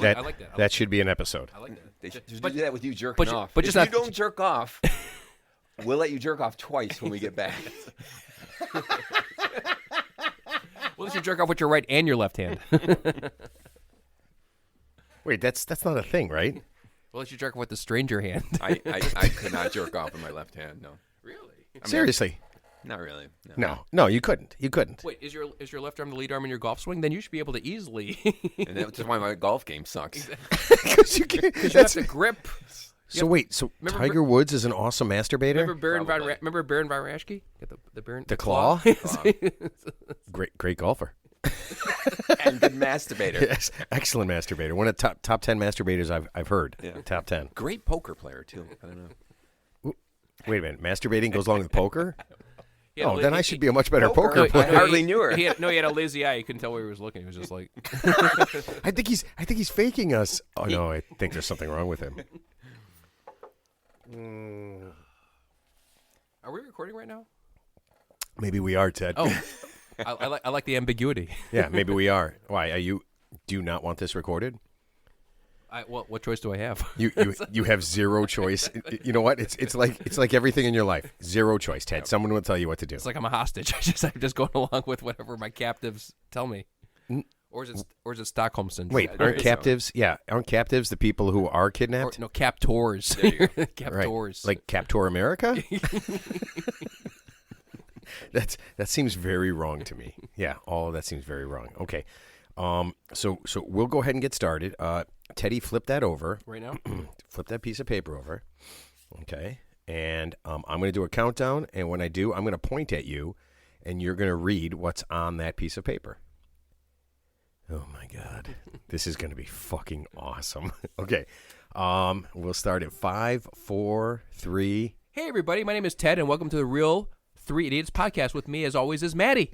I like that. That should be an episode. I like that. They should do that with you jerking off. But if just you not, don't jerk off, we'll let you jerk off twice when we get back. We'll let you jerk off with your right and your left hand. Wait, that's not a thing, right? We'll let you jerk off with the stranger hand. I could not jerk off with my left hand. No. Really? Seriously? Not really. No, you couldn't. You couldn't. Wait, is your left arm the lead arm in your golf swing? Then you should be able to easily. And that's why my golf game sucks. Because you can't. Because you have to grip. So wait, Tiger Woods is an awesome masturbator? Remember Baron von Raschke? The claw? Great golfer. And good masturbator. Yes, excellent masturbator. One of the top 10 masturbators I've heard. Yeah. Top 10. Great poker player too. I don't know. Wait a minute, masturbating goes along with poker? Oh, then I should be a much better poker I player. hardly knew her. He had a lazy eye. He couldn't tell where he was looking. He was just like. I think he's faking us. Oh no, I think there's something wrong with him. Are we recording right now? Maybe we are, Ted. Oh, I like the ambiguity. Yeah, maybe we are. Why do you not want this recorded? What choice do I have? You have zero choice. You know what? It's like everything in your life. Zero choice, Ted. Someone will tell you what to do. It's like I'm a hostage. I'm just going along with whatever my captives tell me. Or is it Stockholm syndrome? Wait, aren't captives? Yeah, aren't captives the people who are kidnapped? No, captors. Captors. Right. Like Captor America? That seems very wrong to me. Yeah, all of that seems very wrong. Okay. So we'll go ahead and get started. Teddy, flip that over. Right now? Flip that piece of paper over. Okay. And I'm going to do a countdown, and when I do, I'm going to point at you, and you're going to read what's on that piece of paper. Oh, my God. This is going to be fucking awesome. Okay. We'll start at 5, 4, 3. Hey, everybody. My name is Ted, and welcome to the Real 3 Idiots podcast. With me, as always, is Maddie.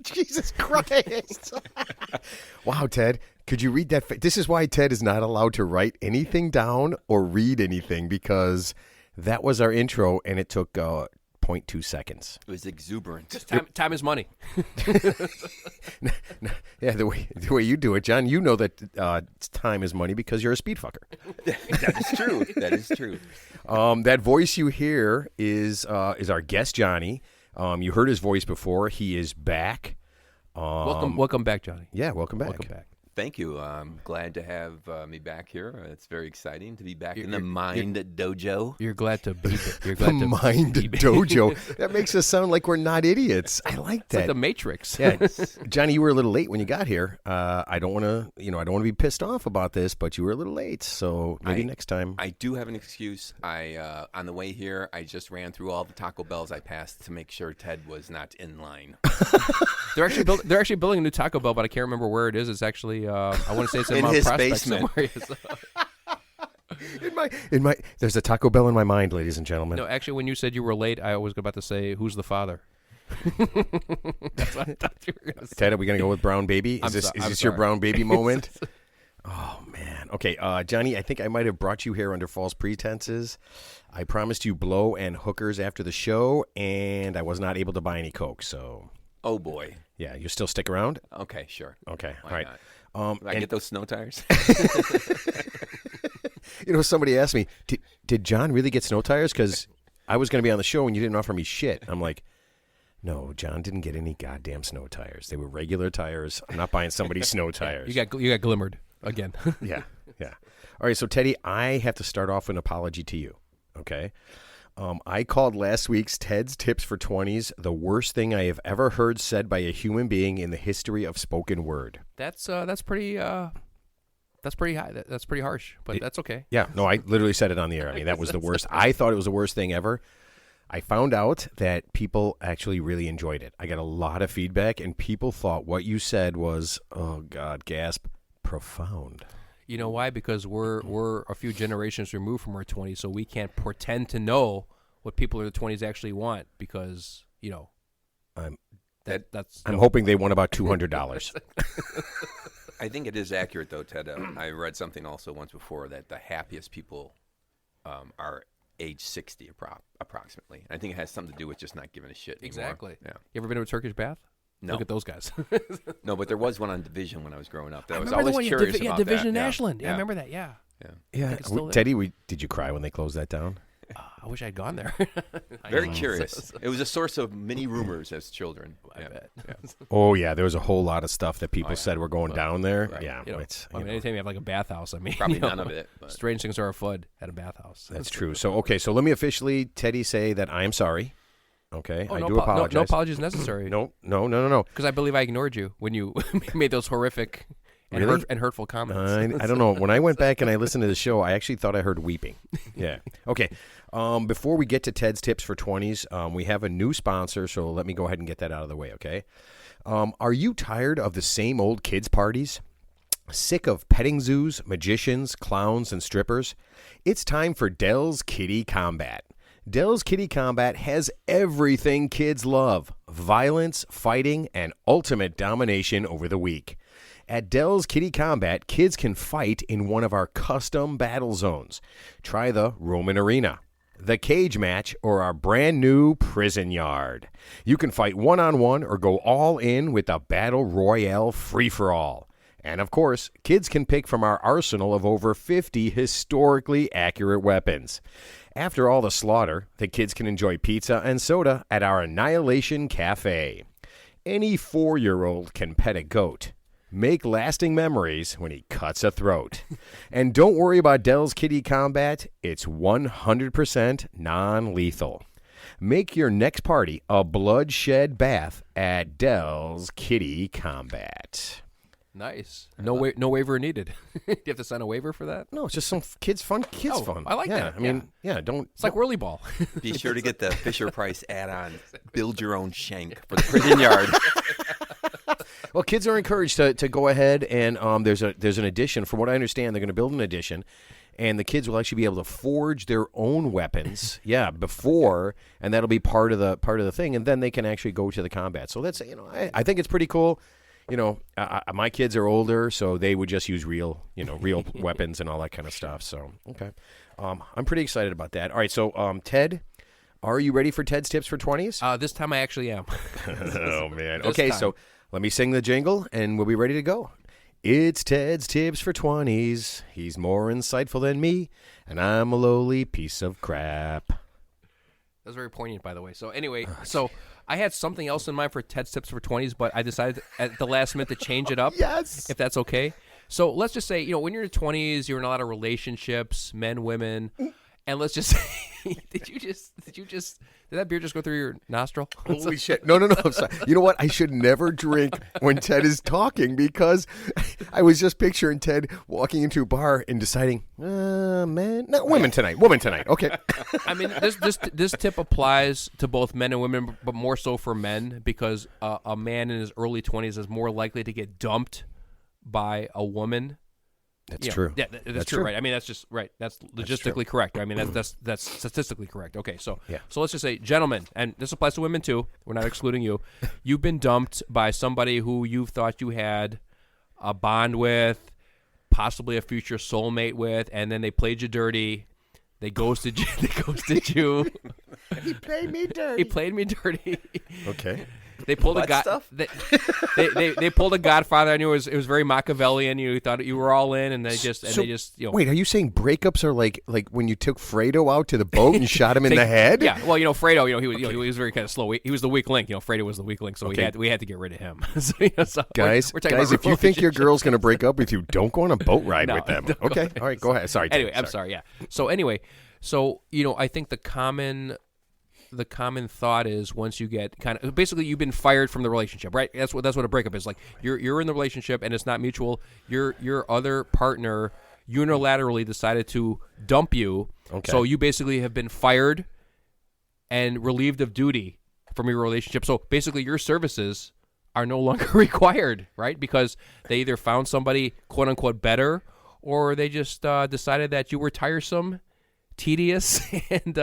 Jesus Christ. Wow, Ted. Could you read that? This is why Ted is not allowed to write anything down or read anything, because that was our intro, and it took 0.2 seconds. It was exuberant. Time is money. Yeah, the way you do it, John, you know that time is money because you're a speed fucker. That is true. That is true. That voice you hear is our guest, Johnny. You heard his voice before. He is back. Welcome back, Johnny. Yeah, welcome back. Welcome back. Thank you. I'm glad to have me back here. It's very exciting to be back in the Mind Dojo. You're glad to be there. The Mind Dojo. That makes us sound like we're not idiots. I like that. It's like the Matrix. Yeah, Johnny, you were a little late when you got here. I don't want to be pissed off about this, but you were a little late. So maybe next time. I do have an excuse. On the way here, I just ran through all the Taco Bells I passed to make sure Ted was not in line. They're actually building a new Taco Bell, but I can't remember where it is. It's actually I want to say it's in Mount his Prospect basement. somewhere. in my there's a Taco Bell in my mind, ladies and gentlemen. No, actually, when you said you were late, I was about to say, "Who's the father?" That's what I thought you were going to say. Ted, are we going to go with Brown Baby? Is this your Brown Baby moment? Oh, man. Okay, Johnny, I think I might have brought you here under false pretenses. I promised you blow and hookers after the show, and I was not able to buy any Coke, so... Oh, boy. Yeah, you still stick around? Okay, sure. Okay, Why all right. Not? I get those snow tires? Somebody asked me, did John really get snow tires? Because I was going to be on the show and you didn't offer me shit. I'm like, no, John didn't get any goddamn snow tires. They were regular tires. I'm not buying somebody's snow tires. You got glimmered again. Yeah. All right, so Teddy, I have to start off with an apology to you, okay? I called last week's Ted's Tips for 20s the worst thing I have ever heard said by a human being in the history of spoken word. That's pretty high. That's pretty harsh, but that's okay. Yeah, no, I literally said it on the air. I mean, that was the worst. I thought it was the worst thing ever. I found out that people actually really enjoyed it. I got a lot of feedback, and people thought what you said was, oh, God, gasp, profound. You know why? Because we're a few generations removed from our 20s, so we can't pretend to know what people in their 20s actually want because, I'm that's. I'm hoping they won about $200. I think it is accurate, though, Ted. I read something also once before that the happiest people are age 60 approximately. I think it has something to do with just not giving a shit anymore. Exactly. Yeah. You ever been to a Turkish bath? No. Look at those guys. No, but there was one on Division when I was growing up. I was remember the always one, curious about Division that. in Ashland. Yeah, I remember that. Yeah. Yeah, it's still there. Teddy, did you cry when they closed that down? I wish I'd gone there. Very curious. It was a source of many rumors as children. I bet. Oh yeah, there was a whole lot of stuff that people said were going down there. right. Yeah, You know, it's anytime you have like a bathhouse, I mean, Probably none of it. But. Strange things are afoot at a bathhouse. that's true. So okay, so let me officially, Teddy, say that I am sorry. Okay, I do apologize. No apologies necessary. No. Because I believe I ignored you when you made those horrific and, Really? and hurtful comments. I don't know. When I went back and I listened to the show, I actually thought I heard weeping. Yeah. Okay. Before we get to Ted's Tips for 20s, we have a new sponsor, so let me go ahead and get that out of the way, okay? Are you tired of the same old kids' parties? Sick of petting zoos, magicians, clowns, and strippers? It's time for Dell's Kitty Combat. Dell's Kitty Combat has everything kids love: violence, fighting, and ultimate domination over the week. At Dell's Kitty Combat, kids can fight in one of our custom battle zones. Try the Roman Arena, the Cage Match, or our brand new Prison Yard. You can fight one-on-one or go all in with the Battle Royale free-for-all. And of course, kids can pick from our arsenal of over 50 historically accurate weapons. After all the slaughter, the kids can enjoy pizza and soda at our Annihilation Cafe. Any 4-year-old can pet a goat. Make lasting memories when he cuts a throat. And don't worry about Dell's Kitty Combat. It's 100% non-lethal. Make your next party a bloodshed bath at Dell's Kitty Combat. Nice. No waiver needed. Do you have to sign a waiver for that? No, it's just some kids fun. I like that. I mean, don't. It's like whirly ball. Be sure to get the Fisher-Price add-on. Build your own shank for the Prison Yard. Well, kids are encouraged to go ahead and there's an addition. From what I understand, they're going to build an addition, and the kids will actually be able to forge their own weapons. Before, and that'll be part of the thing, and then they can actually go to the combat. So that's I think it's pretty cool. My kids are older, so they would just use real weapons and all that kind of stuff. So okay, I'm pretty excited about that. All right, so Ted. Are you ready for Ted's Tips for 20s? This time I actually am. Oh, man. This Okay, time. so let me sing the jingle, and we'll be ready to go. It's Ted's Tips for 20s. He's more insightful than me, and I'm a lowly piece of crap. That was very poignant, by the way. So anyway, I had something else in mind for Ted's Tips for 20s, but I decided at the last minute to change it up. Yes. If that's okay. So let's just say, when you're in your 20s, you're in a lot of relationships, men, women, and let's just say, did that beer just go through your nostril? Holy shit. No, I'm sorry. You know what? I should never drink when Ted is talking, because I was just picturing Ted walking into a bar and deciding, man, no, women tonight. Okay. I mean, this tip applies to both men and women, but more so for men, because a man in his early 20s is more likely to get dumped by a woman. That's true. Yeah, that's true, right? I mean, that's just right. That's logistically correct. I mean, that's statistically correct. Okay, so let's just say, gentlemen, and this applies to women too. We're not excluding you. You've been dumped by somebody who you thought you had a bond with, possibly a future soulmate with, and then they played you dirty. They ghosted you. He played me dirty. Okay. They pulled They pulled a Godfather. I knew it was very Machiavellian. You thought you were all in, and they just Wait, are you saying breakups are like when you took Fredo out to the boat and shot him in the head? Yeah. Well, Fredo, he was very kind of slow. He was the weak link. Fredo was the weak link, so we had to get rid of him. Guys, if you think your girl's going to break up with you, don't go on a boat ride with them. Okay. All right. Go ahead. Sorry. Anyway, I'm sorry. Yeah. So anyway, I think the common thought is, once you get basically you've been fired from the relationship, right? That's what a breakup is. Like you're in the relationship and it's not mutual. Your other partner unilaterally decided to dump you. Okay. So you basically have been fired and relieved of duty from your relationship. So basically your services are no longer required, right? Because they either found somebody quote unquote better, or they just decided that you were tiresome, tedious, and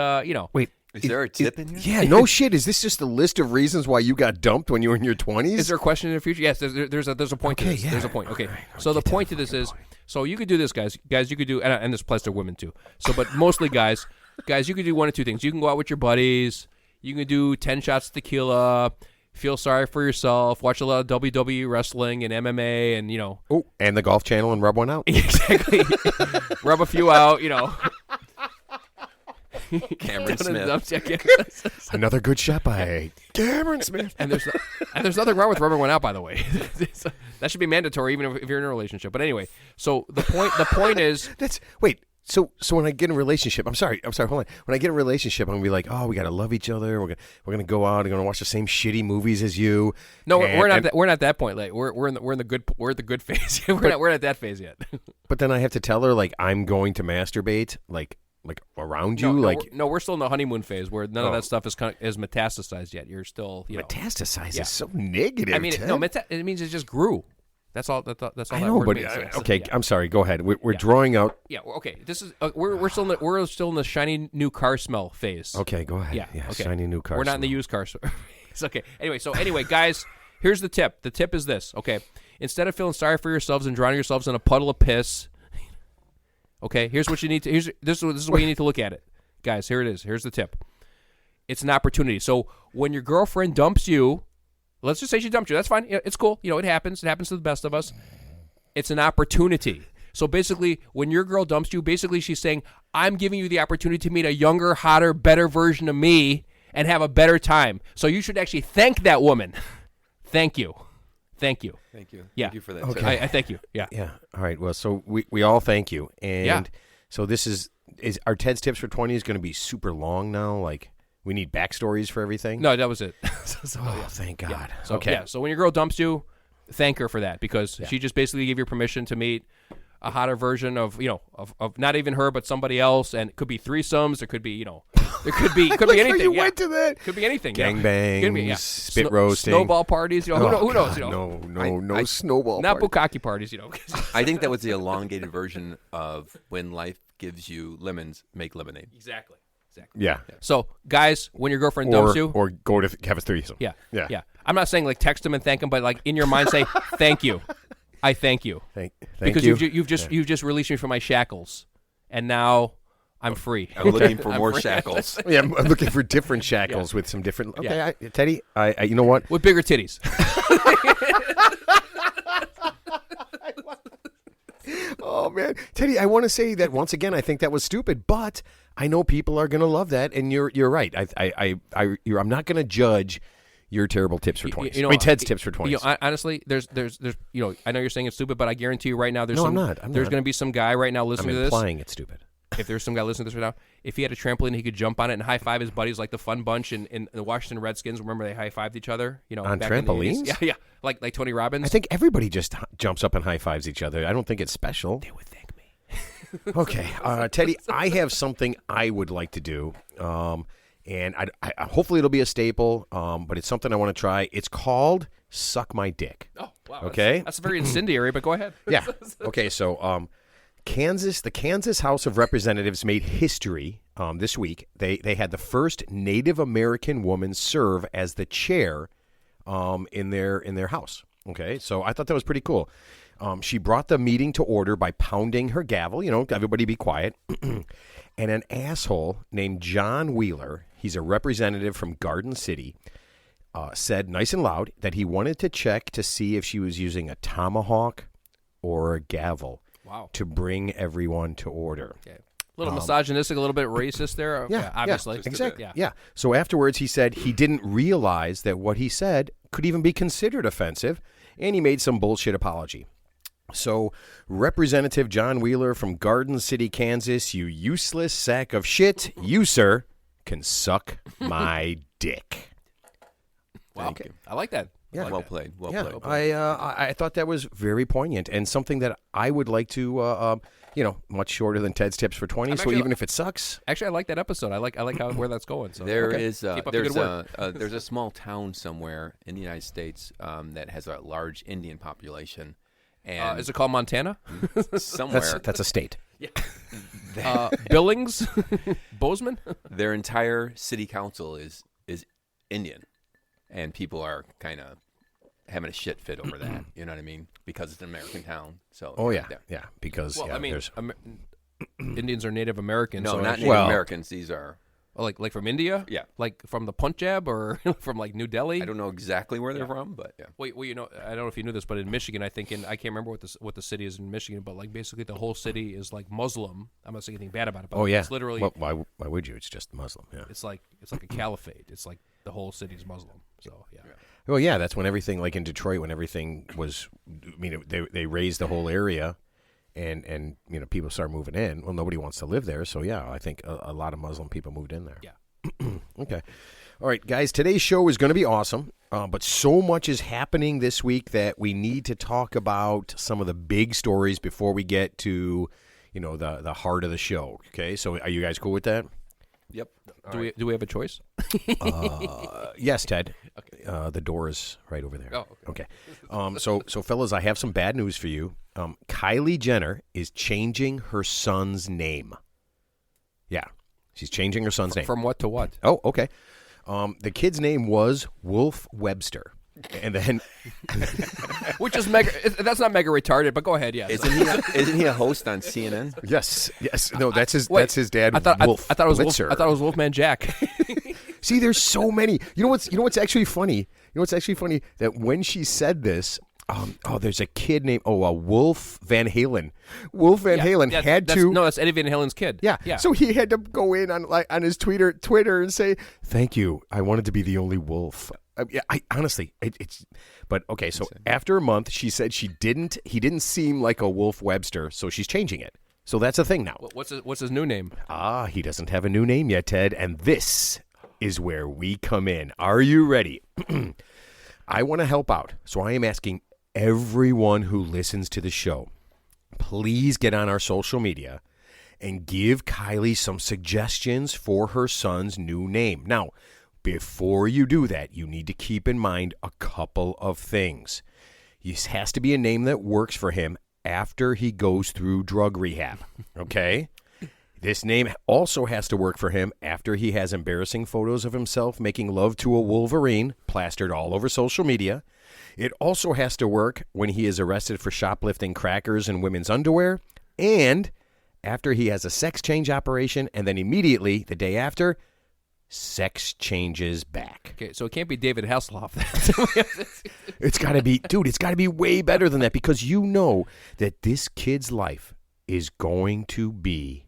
Wait. Is there a tip in here? Yeah, no shit. Is this just a list of reasons why you got dumped when you were in your 20s? Is there a question in the future? Yes, there's a point to this. Yeah. There's a point. Okay, so the point to this is, so you could do this, guys. Guys, you could do, and this applies to women too. So, but mostly guys, you could do one of two things. You can go out with your buddies. You can do 10 shots of tequila, feel sorry for yourself, watch a lot of WWE wrestling and MMA, and Oh, and the Golf Channel and rub one out. exactly, rub a few out, Cameron Smith. Another good shot by Cameron Smith. And there's nothing wrong with rubbing one out, by the way. That should be mandatory, even if you're in a relationship. But anyway, so the point is So when I get in a relationship, I'm sorry, hold on. When I get in a relationship, I'm gonna be like, oh, we gotta love each other. We're gonna go out. We're gonna watch the same shitty movies as you. No, we're not. We're not at that point. Like we're at the good phase. we're not at that phase yet. But then I have to tell her like I'm going to masturbate like around you. We're still in the honeymoon phase where none of that stuff is metastasized yet. You're still metastasize is so negative. I mean, Ted. it means it just grew. That's all. That's all. I that know, word but means. okay. Yeah. I'm sorry. Go ahead. We're drawing out. Yeah. Okay. This is we're still in the shiny new car smell phase. Okay. Go ahead. Yeah. Okay. Shiny new car. We're not in the used car. It's okay. Anyway, guys, here's the tip. The tip is this. Okay. Instead of feeling sorry for yourselves and drowning yourselves in a puddle of piss. Okay. Here's what you need to. This is what you need to look at it, guys. Here it is. Here's the tip. It's an opportunity. So when your girlfriend dumps you, let's just say she dumped you. That's fine. It's cool. It happens. It happens to the best of us. It's an opportunity. So basically, when your girl dumps you, basically she's saying, I'm giving you the opportunity to meet a younger, hotter, better version of me and have a better time. So you should actually thank that woman. Thank you. Thank you. Yeah. Thank you for that. Okay. I thank you. Yeah. Yeah. All right. Well, so we all thank you. And so this is our Ted's Tips for 20 is going to be super long now. Like we need backstories for everything. No, that was it. Thank God. Yeah. So, okay. Yeah. So when your girl dumps you, thank her for that because she just basically gave you permission to meet a hotter version of of not even her but somebody else, and it could be threesomes. There could be there could be anything. You went to that. Could be anything. Gangbangs, spit roasting, snowball parties. Who knows? No snowball. Not parties. bukkake parties. I think that was the elongated version of when life gives you lemons, make lemonade. Exactly. Yeah. So guys, when your girlfriend dumps you, or go to have a threesome. Yeah. I'm not saying like text them and thank them, but like in your mind say thank you. I thank you. Thank because you. You've just released me from my shackles, and now I'm free. I'm looking for more shackles. Yeah, I'm looking for different shackles with some different. Okay, Teddy, I you know what? With bigger titties. Oh man, Teddy, I want to say that once again. I think that was stupid, but I know people are going to love that, and you're right. I'm not going to judge your terrible tips for 20s. Ted's tips for 20s. Honestly, there's I know you're saying it's stupid, but I guarantee you right now there's I'm not. There's going to be some guy right now listening to this. I'm implying it's stupid. If there's some guy listening to this right now, if he had a trampoline, he could jump on it and high five his buddies like the Fun Bunch in the Washington Redskins. Remember they high fived each other? On back trampolines? In the 80s? Yeah, like Tony Robbins. I think everybody just jumps up and high fives each other. I don't think it's special. They would thank me. Okay, Teddy, I have something I would like to do, and I hopefully it'll be a staple. But it's something I want to try. It's called Suck My Dick. Oh, wow. Okay, that's very incendiary. But go ahead. Yeah. Okay. So, the Kansas House of Representatives made history this week. They had the first Native American woman serve as the chair in their house. Okay, so I thought that was pretty cool. She brought the meeting to order by pounding her gavel. Everybody be quiet. And an asshole named John Wheeler, he's a representative from Garden City, said nice and loud that he wanted to check to see if she was using a tomahawk or a gavel. Wow. To bring everyone to order. Okay. A little misogynistic, a little bit racist there. Yeah, obviously. Exactly. Yeah. So afterwards, he said he didn't realize that what he said could even be considered offensive, and he made some bullshit apology. So, Representative John Wheeler from Garden City, Kansas, you useless sack of shit, you, sir, can suck my dick. Wow. Okay. I like that. Yeah. Well played. I thought that was very poignant and something that I would like to, much shorter than Ted's Tips for 20. So even if it sucks, actually, I like that episode. I like where that's going. So there's a small town somewhere in the United States that has a large Indian population. And is it called Montana? Somewhere. That's a state. Yeah. Billings, Bozeman. Their entire city council is Indian, and people are kind of having a shit fit over that. You know what I mean? Because it's an American town. So. Oh yeah, because Indians are Native Americans. No, so not Native Americans. These are Like from India? Yeah. Like from the Punjab or from like New Delhi? I don't know exactly where they're from, but yeah. Well, I don't know if you knew this, but in Michigan, I think I can't remember what the city is in Michigan, but like basically the whole city is like Muslim. I'm not saying anything bad about it, but it's literally. Well, why would you? It's just Muslim. Yeah. It's like a caliphate. It's like the whole city's Muslim. So yeah. Well, yeah, that's when everything, like in Detroit, when everything was. I mean, they raised the whole area. And people start moving in. Well, nobody wants to live there, so yeah, I think a lot of Muslim people moved in there. Yeah. Okay. All right, guys, today's show is going to be awesome, but so much is happening this week that we need to talk about some of the big stories before we get to, the heart of the show. Okay, so are you guys cool with that? Yep. Do we have a choice? Yes, Ted. Okay. The door is right over there. Oh, okay. So fellas, I have some bad news for you. Kylie Jenner is changing her son's name. Yeah, she's changing her son's name. From what to what? Oh, okay. The kid's name was Wolf Webster. And then, which is that's not mega retarded, but go ahead. Yeah, isn't he a host on CNN? Yes. No, that's his dad. I thought it was Blitzer. I thought it was Wolfman Jack. See, there's so many. You know what's actually funny? You know what's actually funny that when she said this, there's a kid named Wolf Van Halen. Wolf Van Halen had to. No, that's Eddie Van Halen's kid. Yeah. So he had to go in on his Twitter and say, "Thank you. I wanted to be the only wolf." I honestly, it's. But okay, so after a month, she said he didn't seem like a Wolf Webster, so she's changing it. So that's a thing now. What's his new name? He doesn't have a new name yet, Ted, and this is where we come in. Are you ready? I want to help out, so I am asking everyone who listens to the show, please get on our social media and give Kylie some suggestions for her son's new name. Now, before you do that, you need to keep in mind a couple of things. This has to be a name that works for him after he goes through drug rehab, okay? This name also has to work for him after he has embarrassing photos of himself making love to a wolverine plastered all over social media. It also has to work when he is arrested for shoplifting crackers and women's underwear, and after he has a sex change operation, and then immediately, the day after, sex changes back. Okay, so it can't be David Hasselhoff. It's got to be, dude, it's got to be way better than that, because you know that this kid's life is going to be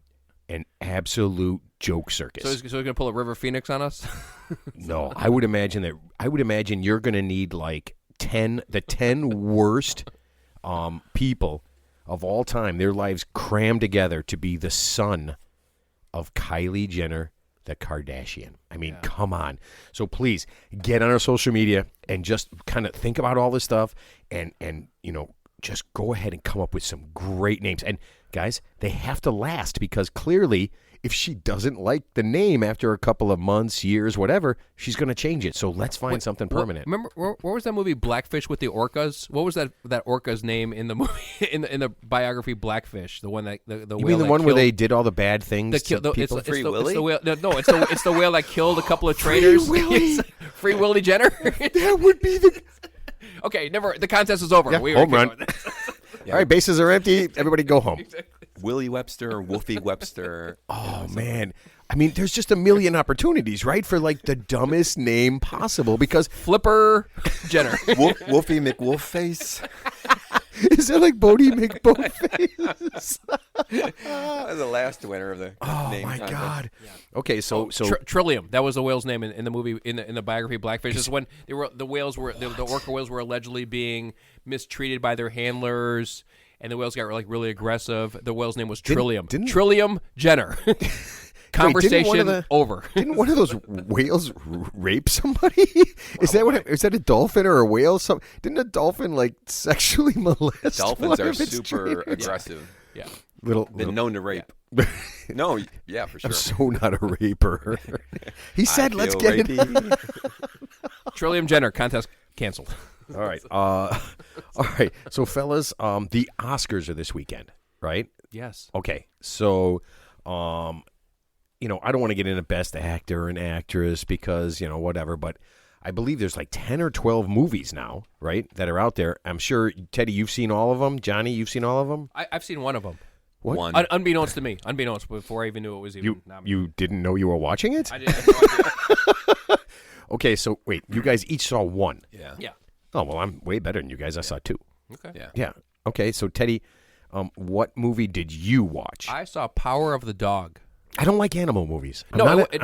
an absolute joke circus. So he's going to pull a River Phoenix on us? No, I would imagine you're going to need like the 10 worst people of all time, their lives crammed together to be the son of Kylie Jenner, the Kardashian. I mean, come on. So please get on our social media and just kind of think about all this stuff and just go ahead and come up with some great names. And guys, they have to last, because clearly if she doesn't like the name after a couple of months, years, whatever, she's going to change it. So let's find something permanent. Remember, what was that movie Blackfish with the orcas? What was that orca's name in the movie in the biography Blackfish? The one that the you whale mean the that one where killed, they did all the bad things to people? Free Willy? It's the whale, no, it's the whale that killed a couple of traitors. Free Willy. Free Willy Jenner. That would be the. Okay, never. The contest is over. Yeah, We home run. Yeah. All right, bases are empty. Everybody go home. Willie Webster, Wolfie Webster. Oh, man. I mean, there's just a million opportunities, right, for like the dumbest name possible, because Flipper Jenner. Wolfie McWolfface. is that like Bodie McBoatface? That was the last winner of the name my contest. God. Yeah. Okay, so Trillium. That was the whale's name in the movie in the biography Blackfish. This is when the orca whales were allegedly being mistreated by their handlers, and the whales got like really aggressive. The whale's name was Trillium. Didn't Jenner. Conversation over. Didn't one of those whales rape somebody? Is that a dolphin or a whale? Didn't a dolphin like sexually molest? Dolphins are super aggressive. Yeah. Been known to rape. Yeah. No, yeah, for sure. I'm so not a raper. He said, "Let's get it." Trillium Jenner contest canceled. All right. All right. So, fellas, the Oscars are this weekend, right? Yes. Okay. So, I don't want to get into Best Actor and Actress because, whatever, but I believe there's like 10 or 12 movies now, right, that are out there. I'm sure, Teddy, you've seen all of them. Johnny, you've seen all of them? I've seen one of them. What? One. Unbeknownst to me. Unbeknownst, before I even knew it was even nominated. You didn't know you were watching it? I had no idea. Okay, so wait, you guys each saw one. Yeah. Yeah. Oh, well, I'm way better than you guys. I saw two. Okay. Yeah. Yeah. Okay, so Teddy, what movie did you watch? I saw Power of the Dog. I don't like animal movies. No, but it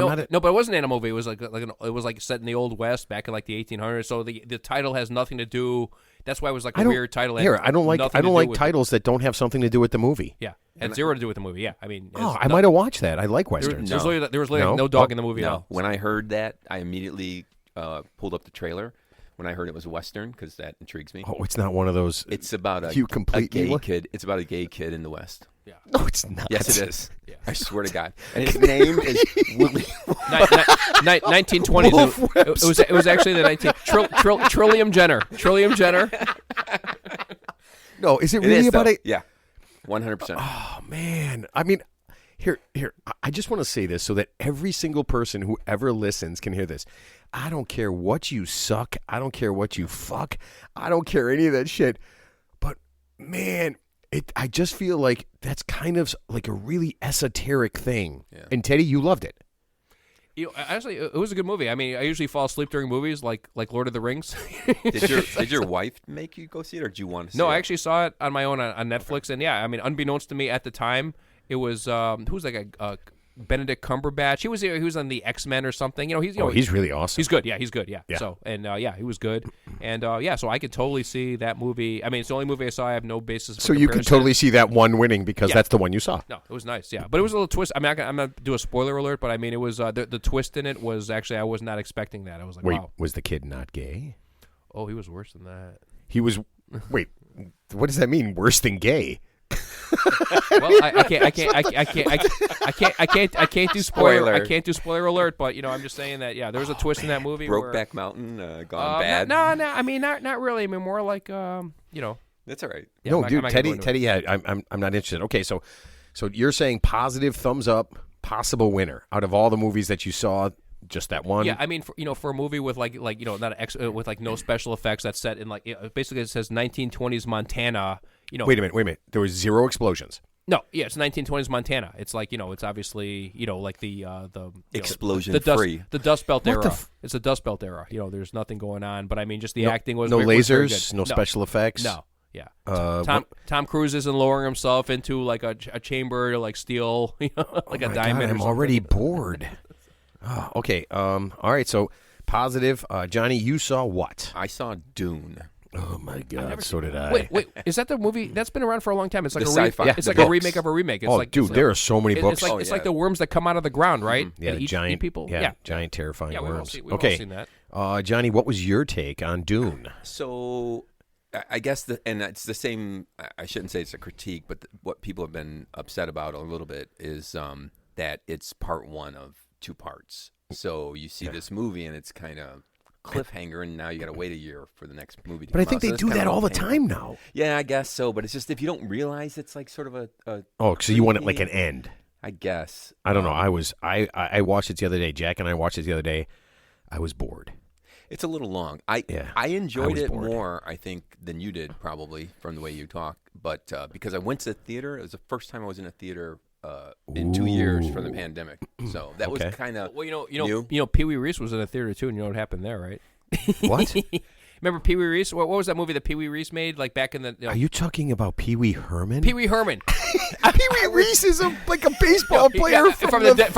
wasn't an animal movie. It was it was like set in the Old West back in like the 1800s. So the title has nothing to do. That's why it was like a weird title. Here, I don't like with titles that don't have something to do with the movie. Yeah, had zero to do with the movie. Yeah, I mean, I might have watched that. I like westerns. There was literally no dog in the movie at No. all. When I heard that, I immediately pulled up the trailer. When I heard it was a Western, because that intrigues me. Oh, it's not one of those. It's about a completely gay kid. It's about a gay kid in the West. Yeah. No, it's not. Yes, it is. Yeah. I swear to God. And his name is Willie. 1920s. It was actually the Trillium Jenner. Trillium Jenner. No, is it really about it? Yeah, 100%. Oh man, I mean, here. I just want to say this so that every single person who ever listens can hear this. I don't care what you suck. I don't care what you fuck. I don't care any of that shit. But man, I just feel like that's kind of like a really esoteric thing. Yeah. And Teddy, you loved it. You know, actually, it was a good movie. I mean, I usually fall asleep during movies like Lord of the Rings. Did your wife make you go see it, or did you want to see it? No, I actually saw it on my own on Netflix, and yeah, I mean, unbeknownst to me at the time, it was who's that guy? Benedict Cumberbatch. He was on the X-Men or something. You know, he's really awesome. He's good. Yeah, he's good. Yeah. Yeah. So he was good. And so I could totally see that movie. I mean, it's the only movie I saw. I have no basis. So you could totally see that one winning because that's the one you saw. No, it was nice. Yeah, but it was a little twist. I'm not gonna do a spoiler alert, but I mean, it was the twist in it was actually I was not expecting that. I was like, Wait, wow. was the kid not gay? Oh, he was worse than that. He was. Wait, what does that mean? Worse than gay? Well, I can't do spoiler. Spoiler. I can't do spoiler alert. But I'm just saying that there was a twist in that movie. Brokeback Mountain gone bad. No. I mean, not really. I mean, more like That's all right. Yeah, No, I'm dude, not gonna go into Teddy. Yeah, I'm not interested. Okay, so you're saying positive thumbs up, possible winner out of all the movies that you saw. Just that one. Yeah, I mean, for a movie with like with like no special effects that's set in basically it says 1920s Montana. Wait a minute. There was zero explosions. No, yeah, it's 1920s Montana. It's like it's obviously like the Explosion free. The Dust Belt What era. the It's the Dust Belt era. There's nothing going on, but I mean, just the No- acting was no was very lasers, good. no special effects? No, yeah. What- Tom Cruise isn't lowering himself into like a chamber to like steal like a my diamond. God, or I'm something. already bored. Oh, okay. All right. So positive. Johnny, you saw what? I saw Dune. Oh my God. So did I. Wait, is that the movie that's been around for a long time? It's like The a sci-fi. It's The like a books. remake of a remake. It's Oh, like, dude, it's like- there are so many books. It's like the worms that come out of the ground, right? Yeah, And the eat giant people. Yeah, giant terrifying Yeah, we've all worms. seen- we've all Okay, seen that. Johnny, what was your take on Dune? So I guess and it's the same. I shouldn't say it's a critique, but what people have been upset about a little bit is that it's part one of two parts. So you see this movie and it's kind of cliffhanger, and now you got to wait a year for the next movie to But come I think out. So they that's do kind that of all the painful. time now. Yeah, I guess so. But it's just if you don't realize it's like sort of a Oh, so you want it like an end? I guess. I don't know. I watched it the other day. Jack and I watched it the other day. I was bored. It's a little long. I enjoyed was it bored. more, I think, than you did probably from the way you talk. But because I went to the theater, it was the first time I was in a theater in 2 years for the pandemic. So that was Okay. kind of Well, Pee Wee Reese was in a theater too, and you know what happened there, right? What? Remember Pee Wee Reese? What was that movie that Pee Wee Reese made? Like back in the Are you talking about Pee Wee Herman? Pee Wee Herman. Pee Wee Reese is like a baseball player Yeah, from the 30s.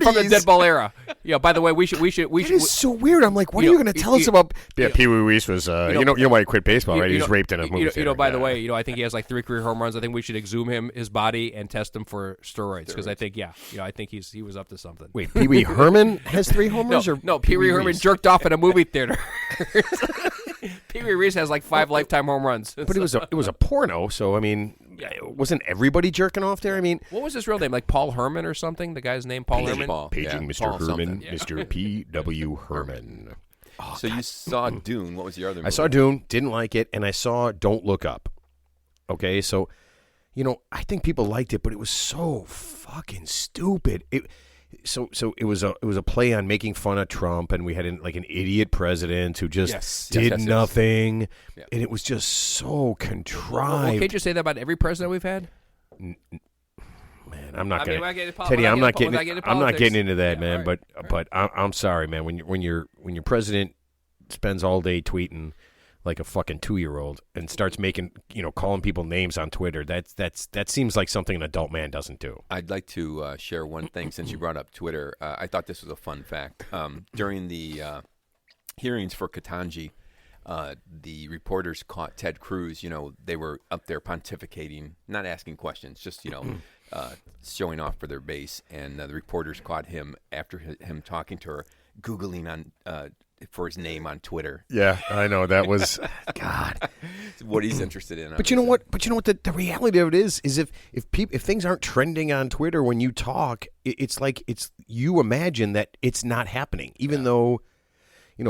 from the dead ball era. Yeah. By the way, we should. It is so weird. I'm like, what are you going to tell us about? Yeah, Pee Wee Reese was. You know why he quit baseball, right? He was raped in a movie theater. By the way, I think he has like 3 career home runs. I think we should exhume his body and test him for steroids because I think, I think he was up to something. Wait, Pee Wee Herman has 3 homers, or No, Pee Wee Herman Reese? jerked off in a movie theater. Pee Wee Reese has like 5 lifetime home runs. But it was a porno, so I mean, wasn't everybody jerking off there? I mean, What was his real name? Like Paul Herman or something? The guy's name, Paul Herman? Paul. paging Yeah, Mr. Paul Herman, something. Mr. P.W. Herman. So you saw Dune. What was your other movie? I saw Dune, didn't like it, and I saw Don't Look Up. Okay, so I think people liked it, but it was so fucking stupid. So it was a play on making fun of Trump, and we had an idiot president who just did nothing, and it was just so contrived. Well, can't you say that about every president we've had? man. I'm not I mean, gonna. without getting Teddy, I'm not without getting. into I'm not politics. getting into that, Yeah, man. all right, But I'm sorry, man. When your president spends all day tweeting like a fucking 2-year-old and starts making calling people names on Twitter, that seems like something an adult man doesn't do. I'd like to share one thing since you brought up Twitter. I thought this was a fun fact. During the hearings for Ketanji, the reporters caught Ted Cruz. They were up there pontificating, not asking questions, just showing off for their base. And the reporters caught him after him talking to her, Googling on for his name on Twitter. Yeah, I know that was God. What he's interested in. But you know what? The reality of it is if things aren't trending on Twitter when you talk, it's like you imagine that it's not happening, even though.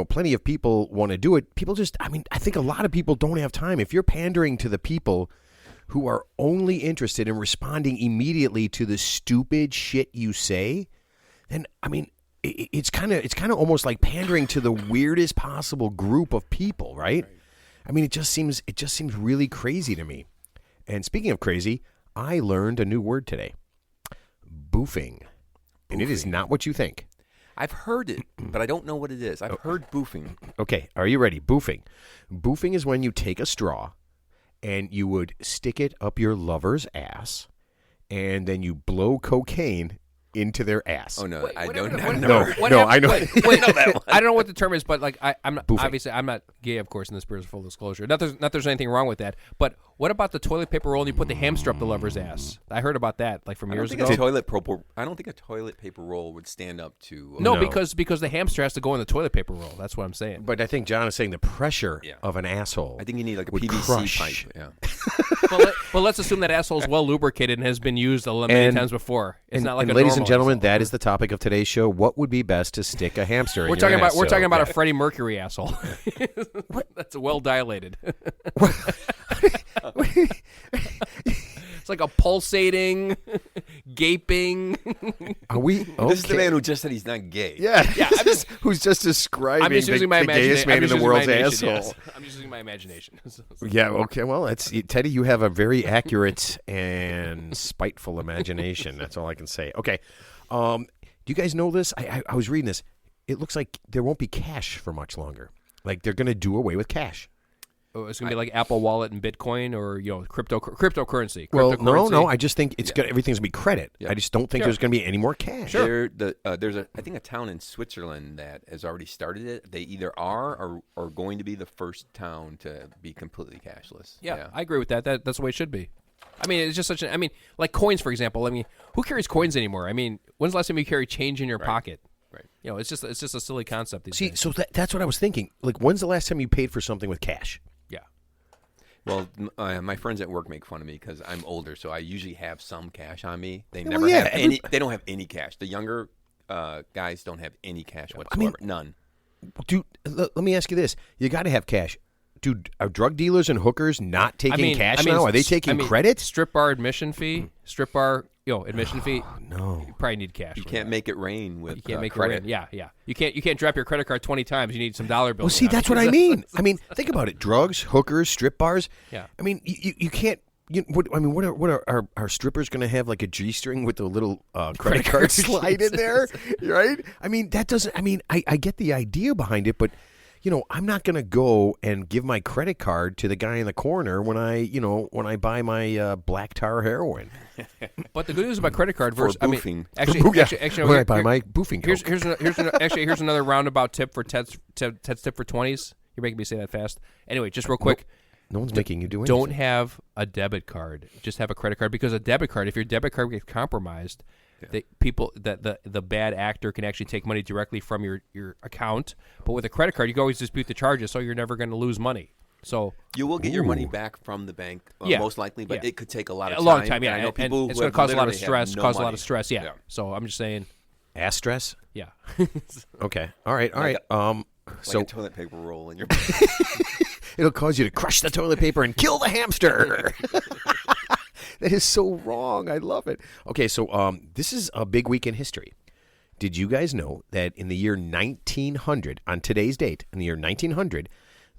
Plenty of people want to do it. People just, I think a lot of people don't have time. If you're pandering to the people who are only interested in responding immediately to the stupid shit you say, then, it's kind of almost like pandering to the weirdest possible group of people, right? It just seems really crazy to me. And speaking of crazy, I learned a new word today. Boofing. And it is not what you think. I've heard it, but I don't know what it is. I've heard boofing. Okay, are you ready? Boofing. Boofing is when you take a straw and you would stick it up your lover's ass and then you blow cocaine into their ass. Oh, no, Wait, I what- don't what- know. what No, happened- I know. Wait, I don't know what the term is, but like I'm not Boofing. obviously I'm not gay, of course, in this spirit of full disclosure. Not there's anything wrong with that. But what about the toilet paper roll and you put the hamster up the lover's ass? I heard about that like from years ago. I don't think a toilet paper roll would stand up to. No, No. because the hamster has to go in the toilet paper roll. That's what I'm saying. But I think John is saying the pressure Yeah. of an asshole. I think you need like a would PVC crush. pipe. Yeah. but let's assume that asshole's well lubricated and has been used many times before. It's not like a ladies and normal gentlemen, asshole. that is the topic of today's show. What would be best to stick a hamster in We're your talking about ass? we're So, talking about a okay. Freddie Mercury asshole. That's well dilated. It's like a pulsating, gaping. Are we? Okay. This is the man who just said he's not gay. Yeah, who's just describing I'm just using my the gayest imagination. man in the world's asshole. Yes. I'm just using my imagination. Yeah, okay. Well, Teddy, you have a very accurate and spiteful imagination. That's all I can say. Okay. Do you guys know this? I was reading this. It looks like there won't be cash for much longer. Like they're going to do away with cash. Oh, it's gonna be like Apple Wallet and Bitcoin, or cryptocurrency. Well, Cryptocurrency. no. I just think everything's going to be credit. Yeah. I just don't think Sure. there's going to be any more cash. There's I think a town in Switzerland that has already started it. They either are or going to be the first town to be completely cashless. Yeah, I agree with that. That's the way it should be. I mean, it's just such an. I mean, like coins, for example. I mean, who carries coins anymore? I mean, when's the last time you carried change in your pocket? Right. It's just a silly concept these See, days. so that's what I was thinking. Like, when's the last time you paid for something with cash? Yeah. Well, my friends at work make fun of me because I'm older, so I usually have some cash on me. They Well, never yeah, have any. They don't have any cash. The younger guys don't have any cash whatsoever. None. Dude, let me ask you this. You got to have cash. Dude, are drug dealers and hookers not taking cash now? Are they taking credit? Strip bar admission fee. Strip bar, admission fee. No. You probably need cash. You for can't that. make it rain with You can't make credit. it rain. Yeah. You can't drop your credit card 20 times. You need some dollar bills. Well, see, that's what I mean. I mean, think about it. Drugs, hookers, strip bars. Yeah. I mean, you can't. What are strippers going to have like a G-string with a little credit card slide in there, right? I mean, that doesn't. I mean, I get the idea behind it, but I'm not going to go and give my credit card to the guy in the corner when I buy my black tar heroin. But the good news about credit card versus boofing. actually, When I buy my boofing coke. here's another roundabout tip for Ted's tip for 20s. You're making me say that fast. Anyway, just real quick. No one's making you do anything. Don't have a debit card. Just have a credit card, because a debit card, if your debit card gets compromised, the bad actor can actually take money directly from your account. But with a credit card, you can always dispute the charges, so you're never going to lose money. So You will get your money back from the bank, most likely, but it could take a lot of time. A long time, yeah. And I know And people it's who going to cause a lot of literally have stress. no Cause a lot money. of stress. Yeah. So I'm just saying. Ass stress. Yeah. Okay. All right. Like So a toilet paper roll in your. it'll cause you to crush the toilet paper and kill the hamster. That is so wrong. I love it. Okay, so this is a big week in history. Did you guys know that in the year 1900, on today's date, in the year 1900,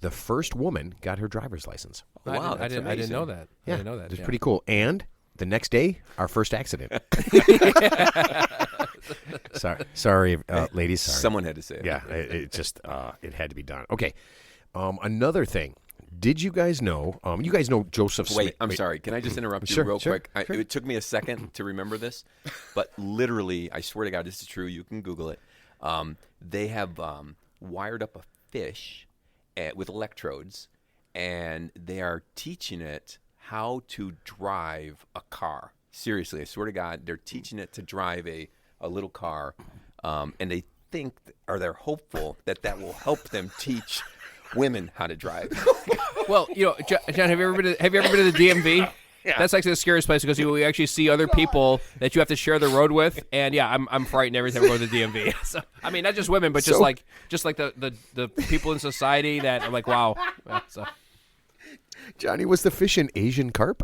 the first woman got her driver's license? Wow, I that's didn't amazing. know that. Yeah, I didn't know that. It's yeah. pretty cool. And The next day, our first accident. Sorry, ladies. Sorry. Someone had to say it. Yeah, it just it had to be done. Okay. Another thing. Did you guys know? You guys know Joseph Smith. Wait, I'm sorry. Can I just interrupt you Sure, real sure, quick? It took me a second to remember this, but literally, I swear to God, this is true. You can Google it. They have wired up a fish with electrodes, and they are teaching it how to drive a car. Seriously, I swear to God, they're teaching it to drive a little car, and they think, or they're hopeful that will help them teach women how to drive. Well, John, have you ever been to the DMV? Yeah. That's actually the scariest place because you actually see other people that you have to share the road with, and yeah, I'm frightened every time I go to the DMV. So, I mean, not just women, but just like the people in society that are like, wow. So. Johnny, was the fish an Asian carp?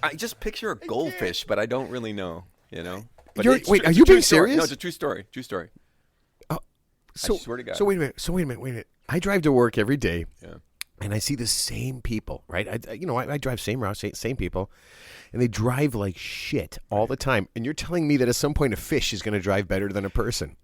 I just picture a goldfish, but I don't really know. But wait, are you being serious? No, it's a true story. True story. I swear to God. So wait a minute. I drive to work every day. Yeah. And I see the same people, right? I drive same routes, same people, and they drive like shit all the time. And you're telling me that at some point a fish is going to drive better than a person?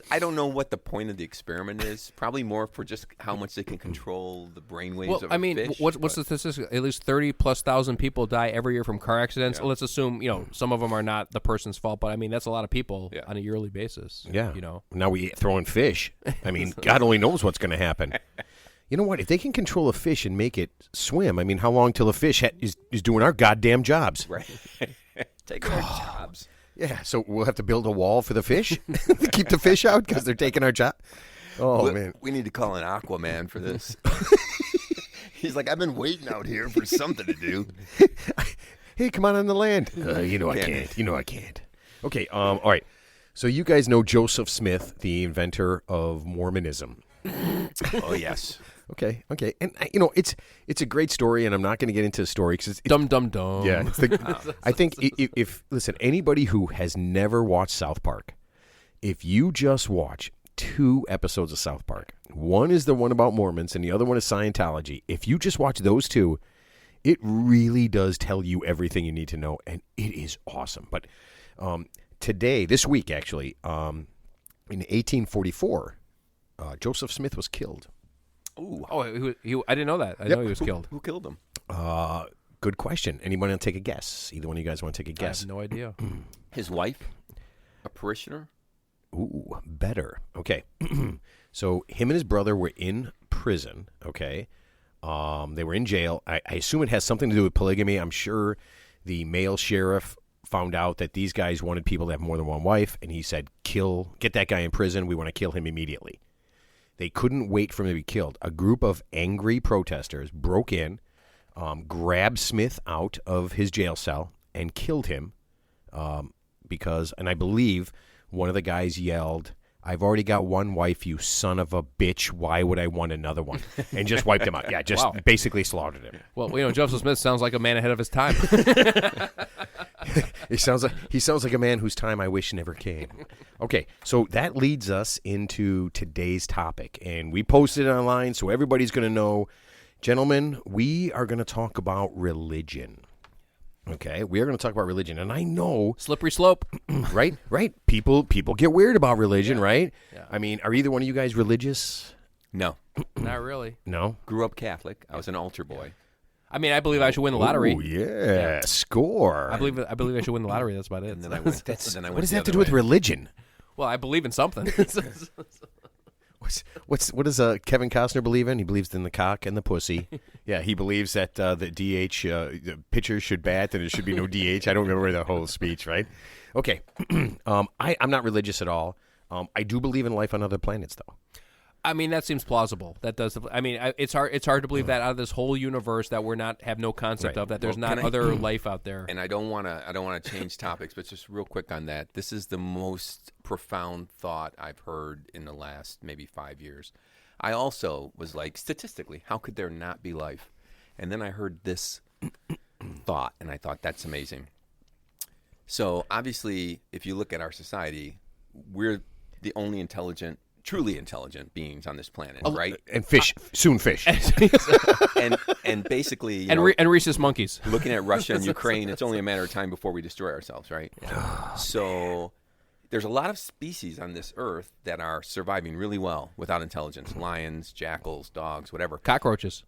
I don't know what the point of the experiment is. Probably more for just how much they can control the brainwaves of a fish. What's the statistic? At least 30,000+ people die every year from car accidents. Yeah. Let's assume, some of them are not the person's fault, but I mean, that's a lot of people on a yearly basis. Yeah. Now we throw in fish. I mean, God only knows what's going to happen. You know what? If they can control a fish and make it swim, I mean, how long till a fish is doing our goddamn jobs? Right. Taking our jobs. Yeah, so we'll have to build a wall for the fish to keep the fish out because they're taking our job. Oh, man. We need to call an Aquaman for this. He's like, I've been waiting out here for something to do. Hey, come on the land. I can't. Okay, all right. So you guys know Joseph Smith, the inventor of Mormonism. Oh, yes. Okay, and it's a great story, and I'm not going to get into the story because it's dum. Yeah, I think if listen, anybody who has never watched South Park, if you just watch 2 episodes of South Park, one is the one about Mormons, and the other one is Scientology. If you just watch those 2, it really does tell you everything you need to know, and it is awesome. But this week, actually, in 1844, Joseph Smith was killed. Ooh. Oh, I didn't know that. I know he was killed. Who killed him? Good question. Anybody want to take a guess? Either one of you guys want to take a guess? I have no idea. His wife? A parishioner? Ooh, better. Okay. So him and his brother were in prison, okay? They were in jail. I assume it has something to do with polygamy. I'm sure the male sheriff found out that these guys wanted people to have more than one wife, and he said, get that guy in prison. We want to kill him immediately. They couldn't wait for him to be killed. A group of angry protesters broke in, grabbed Smith out of his jail cell, and killed him because, and I believe one of the guys yelled, "I've already got one wife, you son of a bitch. Why would I want another one?" And just wiped him out. Yeah, just basically slaughtered him. Well, Joseph Smith sounds like a man ahead of his time. He sounds like a man whose time I wish never came. Okay, so that leads us into today's topic, and we posted it online so everybody's going to know. Gentlemen, we are going to talk about religion. Okay, we are going to talk about religion, and I know slippery slope, right? People get weird about religion, right? Yeah. I mean, are either one of you guys religious? No, not really. No, grew up Catholic. I was an altar boy. I mean, I believe I should win the lottery. Oh yeah, score. I believe I should win the lottery. That's about it. And then I went. What does that have to do with religion? Well, I believe in something. What does Kevin Costner believe in? He believes in the cock and the pussy. Yeah, he believes that the DH the pitchers should bat and there should be no DH. I don't remember the whole speech, right? Okay, I'm not religious at all. I do believe in life on other planets, though. I mean, that seems plausible. That does. I mean, it's hard to believe that out of this whole universe that we're not have no concept of, that there's not other life out there. And I don't want to change topics, but just real quick on that. This is the most profound thought I've heard in the last maybe 5 years. I also was like, statistically, how could there not be life? And then I heard this thought, and I thought, that's amazing. So obviously, if you look at our society, we're the only intelligent truly intelligent beings on this planet, right? And fish, soon fish. And basically, you and, know, and rhesus monkeys. looking at Russia and Ukraine, it's only a matter of time before we destroy ourselves, right? So there's a lot of species on this earth that are surviving really well without intelligence. Lions, jackals, dogs, whatever. Cockroaches.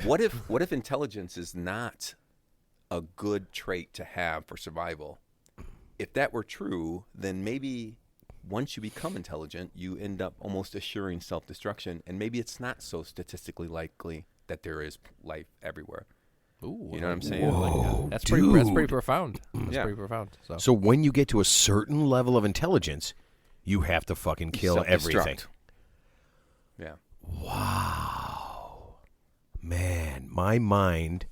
What if intelligence is not a good trait to have for survival? If that were true, then maybe once you become intelligent, you end up almost assuring self-destruction, and maybe it's not so statistically likely that there is life everywhere. Ooh, You know what I'm saying? Whoa, that's dude. pretty profound. That's Yeah. pretty profound. So. So when you get to a certain level of intelligence, you have to fucking kill Self-destruct. everything. Yeah. Wow. Man, my mind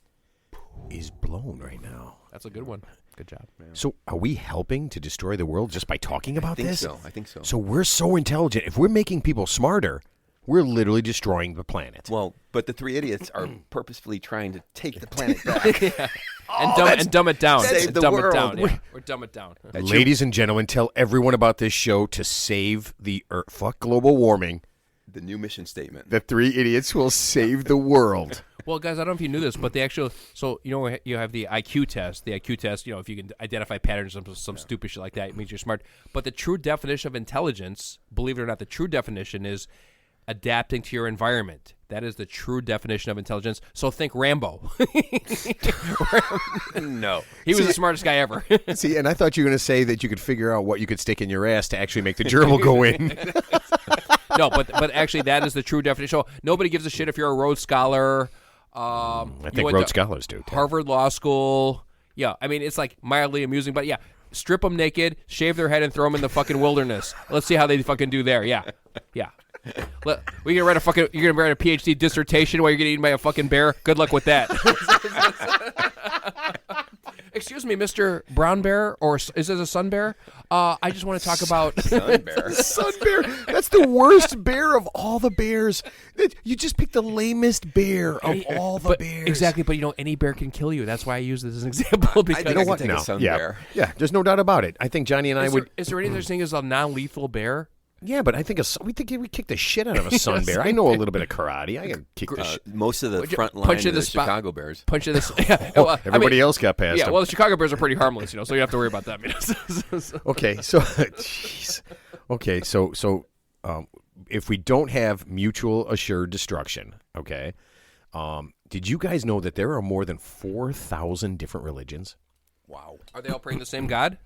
is blown right now. That's a good one. Good job. So are we helping to destroy the world just by talking about this? I think so. So we're so intelligent. If we're making people smarter, we're literally destroying the planet. Well, but the three idiots are purposefully trying to take the planet back. And dumb it down. Save And the dumb world. it down. Yeah. Or dumb it down. Ladies and gentlemen, tell everyone about this show to save the earth. Fuck global warming. The new mission statement. The three idiots will save the world. Well, guys, I don't know if you knew this, but the actual so you have the IQ test. The IQ test, if you can identify patterns of some stupid shit like that, it means you're smart. But the true definition of intelligence, believe it or not, the true definition is adapting to your environment. That is the true definition of intelligence. So think Rambo. No. He was the smartest guy ever. See, and I thought you were going to say that you could figure out what you could stick in your ass to actually make the gerbil go in. No, but actually, that is the true definition. So nobody gives a shit if you're a Rhodes Scholar. I think Rhodes Scholars do. Too. Harvard Law School. Yeah, I mean, it's like mildly amusing, but yeah, strip them naked, shave their head, and throw them in the fucking wilderness. Let's see how they fucking do there. Yeah. You're gonna write a PhD dissertation while you're getting eaten by a fucking bear. Good luck with that. Excuse me, Mr. Brown Bear, or is it a sun bear? I just want to talk about Sun bear. Sun bear. That's the worst bear of all the bears. You just picked the lamest bear of all the bears. Exactly, but any bear can kill you. That's why I use this as an example. Because I think I could take a sun bear. Yeah, there's no doubt about it. I think Johnny and I would. Is there any such thing as a non-lethal bear? Yeah, but I think we kick the shit out of a sun bear. I know a little bit of karate. I can kick the shit. Most of the front line punch of in the the spot. Chicago Bears. Punch in this. Yeah, well, Everybody else got past Yeah, him. well, the Chicago Bears are pretty harmless, so you don't have to worry about them. Okay, so jeez. Okay, so if we don't have mutual assured destruction, okay, did you guys know that there are more than 4,000 different religions? Wow. Are they all praying the same God?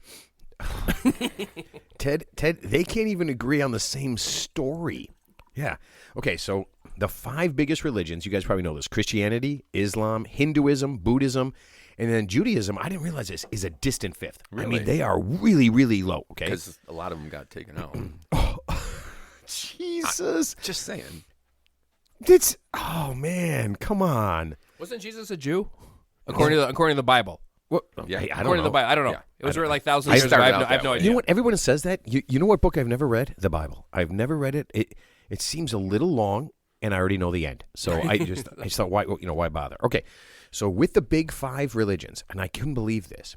Ted, they can't even agree on the same story. Yeah. Okay, so the 5 biggest religions, you guys probably know this: Christianity, Islam, Hinduism, Buddhism, and then Judaism. I didn't realize this is a distant 5th. Really? I mean, they are really, really low. Okay. Because a lot of them got taken out. Jesus. Just saying. Oh man, come on. Wasn't Jesus a Jew? According to the Bible. What? Yeah, Hey, I don't According to the know. Bible, I don't know. Yeah, It was I written don't like thousands I of years ago. started I out have no that way. idea. You know what? Everyone says that. You know what book I've never read? The Bible. I've never read it. It seems a little long, and I already know the end. So I just thought, why bother? Okay, so with the big 5 religions, and I couldn't believe this,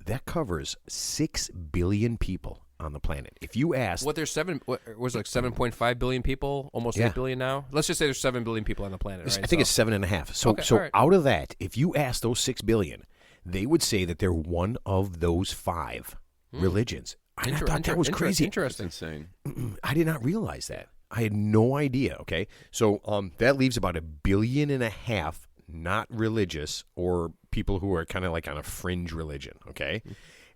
that covers 6 billion people on the planet. If you ask, There's 7.5 billion people, almost Yeah. 8 billion now. Let's just say there's 7 billion people on the planet. Right? I think it's 7.5. So Okay, all right. out of that, if you ask those 6 billion, they would say that they're one of those 5 religions. I thought that was crazy. That's Interesting. insane. I did not realize that. I had no idea. Okay, so that leaves about 1.5 billion not religious, or people who are kind of like on a fringe religion. Okay,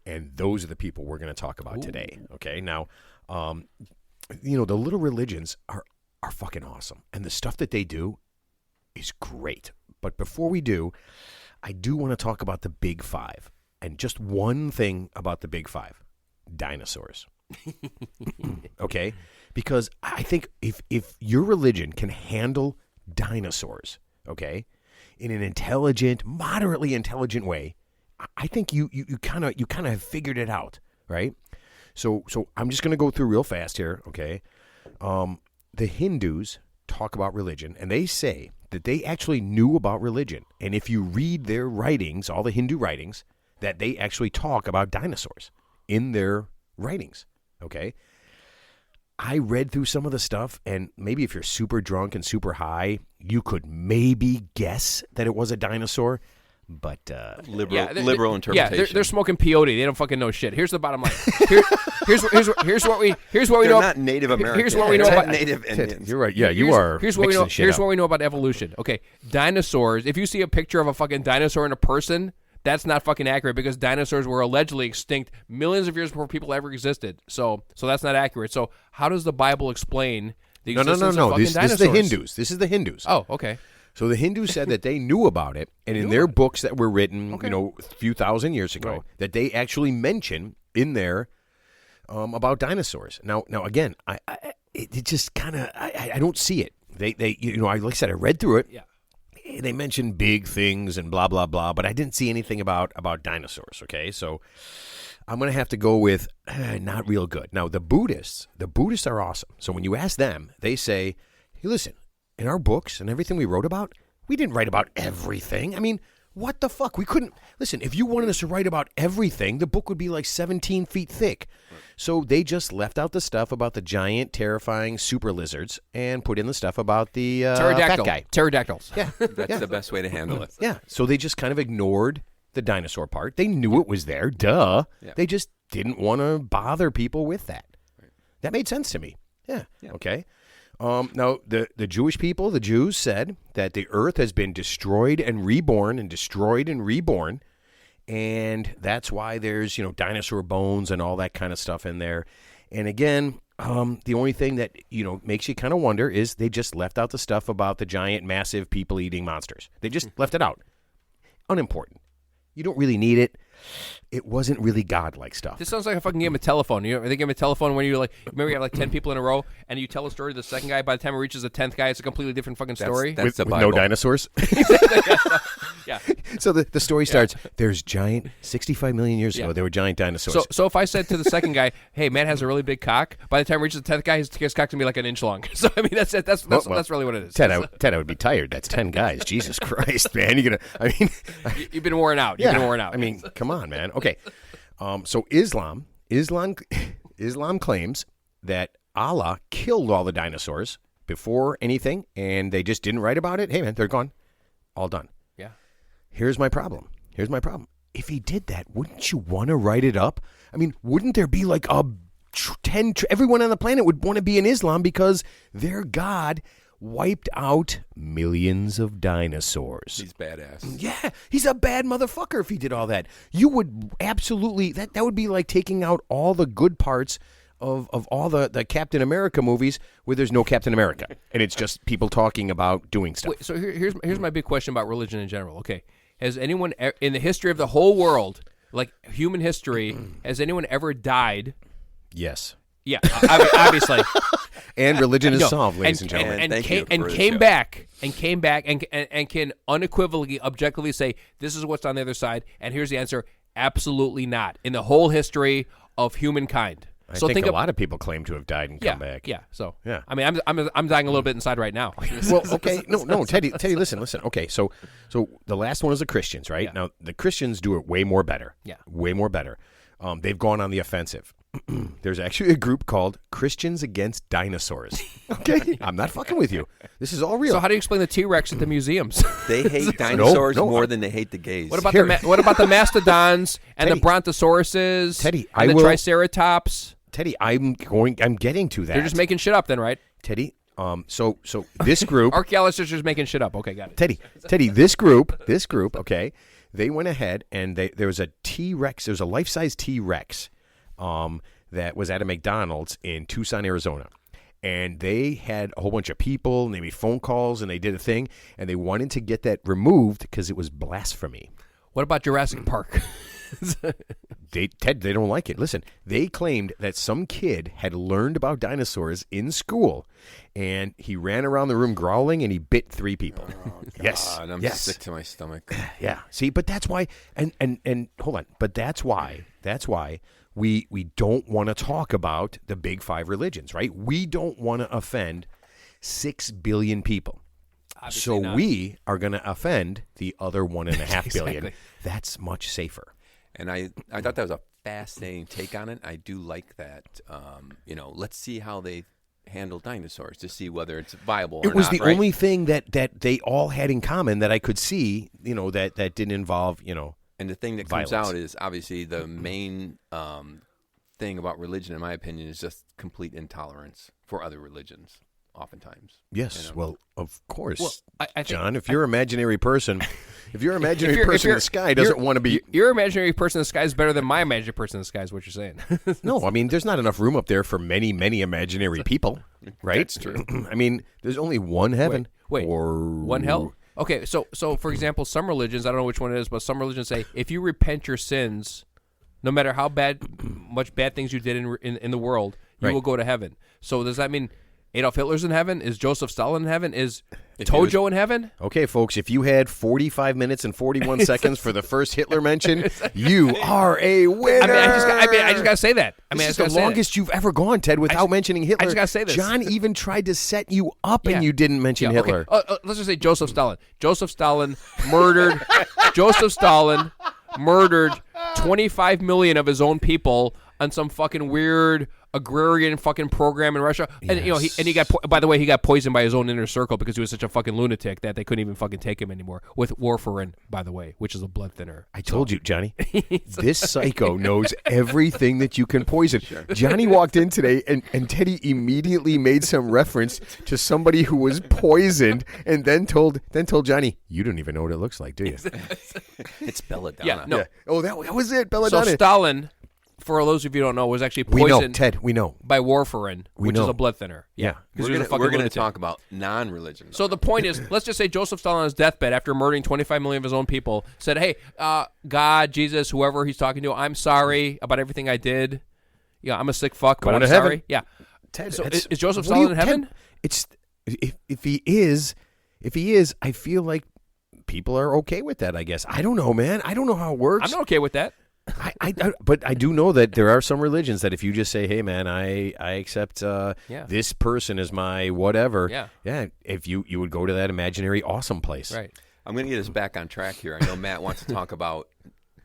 and those are the people we're going to talk about today. Okay, now, the little religions are fucking awesome, and the stuff that they do is great. But before we do, I do want to talk about the big 5, and just one thing about the big 5: dinosaurs. Okay, because I think if your religion can handle dinosaurs, okay, in an intelligent, moderately intelligent way, I think you kind of have figured it out, right? So I'm just going to go through real fast here, okay? The Hindus talk about religion, and they say that they actually knew about religion. And if you read their writings, all the Hindu writings, that they actually talk about dinosaurs in their writings, okay? I read through some of the stuff, and maybe if you're super drunk and super high, you could maybe guess that it was a dinosaur. But liberal interpretation. Yeah, they're smoking peyote. They don't fucking know shit. Here's the bottom line. Here's what we They're know. not Native American. Here's what we know about Native Indians. You're right. Yeah, you are. Here's what we know. Here's what what we know about evolution. Okay, dinosaurs. If you see a picture of a fucking dinosaur and a person, that's not fucking accurate because dinosaurs were allegedly extinct millions of years before people ever existed. So that's not accurate. So how does the Bible explain the existence of fucking This dinosaurs? is the Hindus. This is the Hindus. Oh, okay. So the Hindus said that they knew about it, and in their books that were written, a few thousand years ago, Right. that they actually mention in there about dinosaurs. Now again, it just kind of I don't see it. They like I said, I read through it. Yeah. They mentioned big things and blah blah blah, but I didn't see anything about dinosaurs. Okay, so I'm gonna have to go with not real good. Now the Buddhists are awesome. So when you ask them, they say, "Hey, listen." In our books and everything we wrote about, we didn't write about everything. I mean, what the fuck? We couldn't. Listen, if you wanted us to write about everything, the book would be like 17 feet thick. So they just left out the stuff about the giant, terrifying super lizards and put in the stuff about the fat guy. Pterodactyls. Yeah. That's the best way to handle it. Yeah. So they just kind of ignored the dinosaur part. They knew it was there. Duh. Yeah. They just didn't want to bother people with that. Right. That made sense to me. Yeah. Yeah. Okay. Now, the Jewish people, the Jews, said that the earth has been destroyed and reborn, and that's why there's, dinosaur bones and all that kind of stuff in there. And again, the only thing that, makes you kind of wonder is they just left out the stuff about the giant, massive, people-eating monsters. They just left it out. Unimportant. You don't really need it. It wasn't really godlike stuff. This sounds like a fucking game of telephone. You know, they game of telephone when you remember you have like 10 people in a row and you tell a story to the second guy. By the time it reaches the 10th guy, it's a completely different fucking story. That's the with Bible. no dinosaurs. Yeah. So the story starts, there's giant, 65 million years ago, there were giant dinosaurs. So if I said to the second guy, "Hey, man has a really big cock," by the time it reaches the 10th guy, his cock's gonna be like an inch long. So I mean, that's it. That's really what it is. Ted, I would be tired. That's 10 guys. Jesus Christ, man. You've been worn out. You've been worn out. I mean, come on, man. Okay. So Islam claims that Allah killed all the dinosaurs before anything, and they just didn't write about it. Hey, man, they're gone. All done. yeah. Here's my problem. If he did that, wouldn't you want to write it up? I mean, wouldn't there be like everyone on the planet would want to be in Islam because their God wiped out millions of dinosaurs. He's badass. Yeah, he's a bad motherfucker if he did all that. You would absolutely, that would be like taking out all the good parts of all the Captain America movies where there's no Captain America. And it's just people talking about doing stuff. Wait, so here's my big question about religion in general. Okay, has anyone in the history of the whole world, like human history, has anyone ever died? Yes. Yeah, obviously. And religion is solved, ladies and gentlemen. And came back and can unequivocally, objectively say, this is what's on the other side. And here's the answer: absolutely not. In the whole history of humankind. I think a lot of people claim to have died and come back. Yeah. So yeah. I mean, I'm dying a little bit inside right now. Well, okay, no, Teddy, listen. Okay, so the last one is the Christians, right? Yeah. Now the Christians do it way more better. Yeah. Way more better. They've gone on the offensive. There's actually a group called Christians Against Dinosaurs. Okay, I'm not fucking with you. This is all real. So how do you explain the T-Rex at the museums? They hate dinosaurs No, more than they hate the gays. What about the mastodons and Teddy, the brontosauruses? Teddy, and the triceratops. Teddy, I'm getting to that. They're just making shit up, then, right? Teddy. So this group, Archaeologists are just making shit up. Okay, got it. Teddy, this group, okay, they went ahead and there was a T-Rex. There was a life-size T-Rex, that was at a McDonald's in Tucson, Arizona. And they had a whole bunch of people, and they made phone calls, and they did a thing, and they wanted to get that removed because it was blasphemy. What about Jurassic Park? They don't like it. Listen, they claimed that some kid had learned about dinosaurs in school, and he ran around the room growling, and he bit 3 people. Oh, God, yes, I'm yes. sick to my stomach. Yeah. See, but that's why, and hold on, but that's why we don't want to talk about the big 5 religions, right? We don't want to offend 6 billion people. Obviously so not. we are going to offend the other 1.5 billion. Exactly. That's much safer. And I thought that was a fascinating take on it. I do like that. Let's see how they handle dinosaurs to see whether it's viable or not. It was the right? only thing that they all had in common that I could see, that didn't involve, And the thing that violence. comes out is obviously the main thing about religion, in my opinion, is just complete intolerance for other religions. Oftentimes, Yes, well, of course, Well, I think, John. If your imaginary person, if your imaginary person in the sky doesn't want to be, your imaginary person in the sky is better than my imaginary person in the sky. Is what you're saying? no, I mean, there's not enough room up there for many, many imaginary people, right? That's true. I mean, there's only one heaven. Wait, or one hell? Okay, so for example, some religions, I don't know which one it is, but some religions say if you repent your sins, no matter how much bad things you did in the world, you Right. will go to heaven. So does that mean Adolf Hitler's in heaven? Is Joseph Stalin in heaven? Is Tojo in heaven? Okay, folks, if you had 45 minutes and 41 seconds for the first Hitler mention, you are a winner. I just got to say that. This is the longest you've ever gone, Ted, without mentioning Hitler. I just gotta say this. John even tried to set you up, Yeah. and you didn't mention Hitler. Okay. Let's just say Joseph Stalin. Joseph Stalin murdered. Joseph Stalin murdered 25 million of his own people on some fucking weird agrarian fucking program in Russia. And he got by the way, he got poisoned by his own inner circle because he was such a fucking lunatic that they couldn't even fucking take him anymore with warfarin, by the way, which is a blood thinner. I told you, Johnny. This psycho knows everything that you can poison. Johnny walked in today, and Teddy immediately made some reference to somebody who was poisoned, and then told Johnny, "You don't even know what it looks like, do you?" It's belladonna. Yeah, no. Yeah. Oh, that was it, So Belladonna. Stalin, for those of you who don't know, was actually We know, poisoned Ted. We know. by warfarin, which is know. a blood thinner. Yeah. because We're he was a fucking going to lunatic. talk about non-religion. So the point is, let's just say Joseph Stalin on his deathbed after murdering 25 million of his own people said, hey, God, Jesus, whoever he's talking to, I'm sorry about everything I did. Yeah, I'm a sick fuck, but Going I'm to sorry. heaven. Yeah. Ted, So that's- is Joseph what do Stalin in heaven? Ted, it's if he is, I feel like people are okay with that. I guess I don't know, man. I don't know how it works. I'm not okay with that. But I do know that there are some religions that if you just say, "Hey, man, I accept this person as my whatever," if you would go to that imaginary awesome place, Right. I'm going to get us back on track here. I know Matt wants to talk about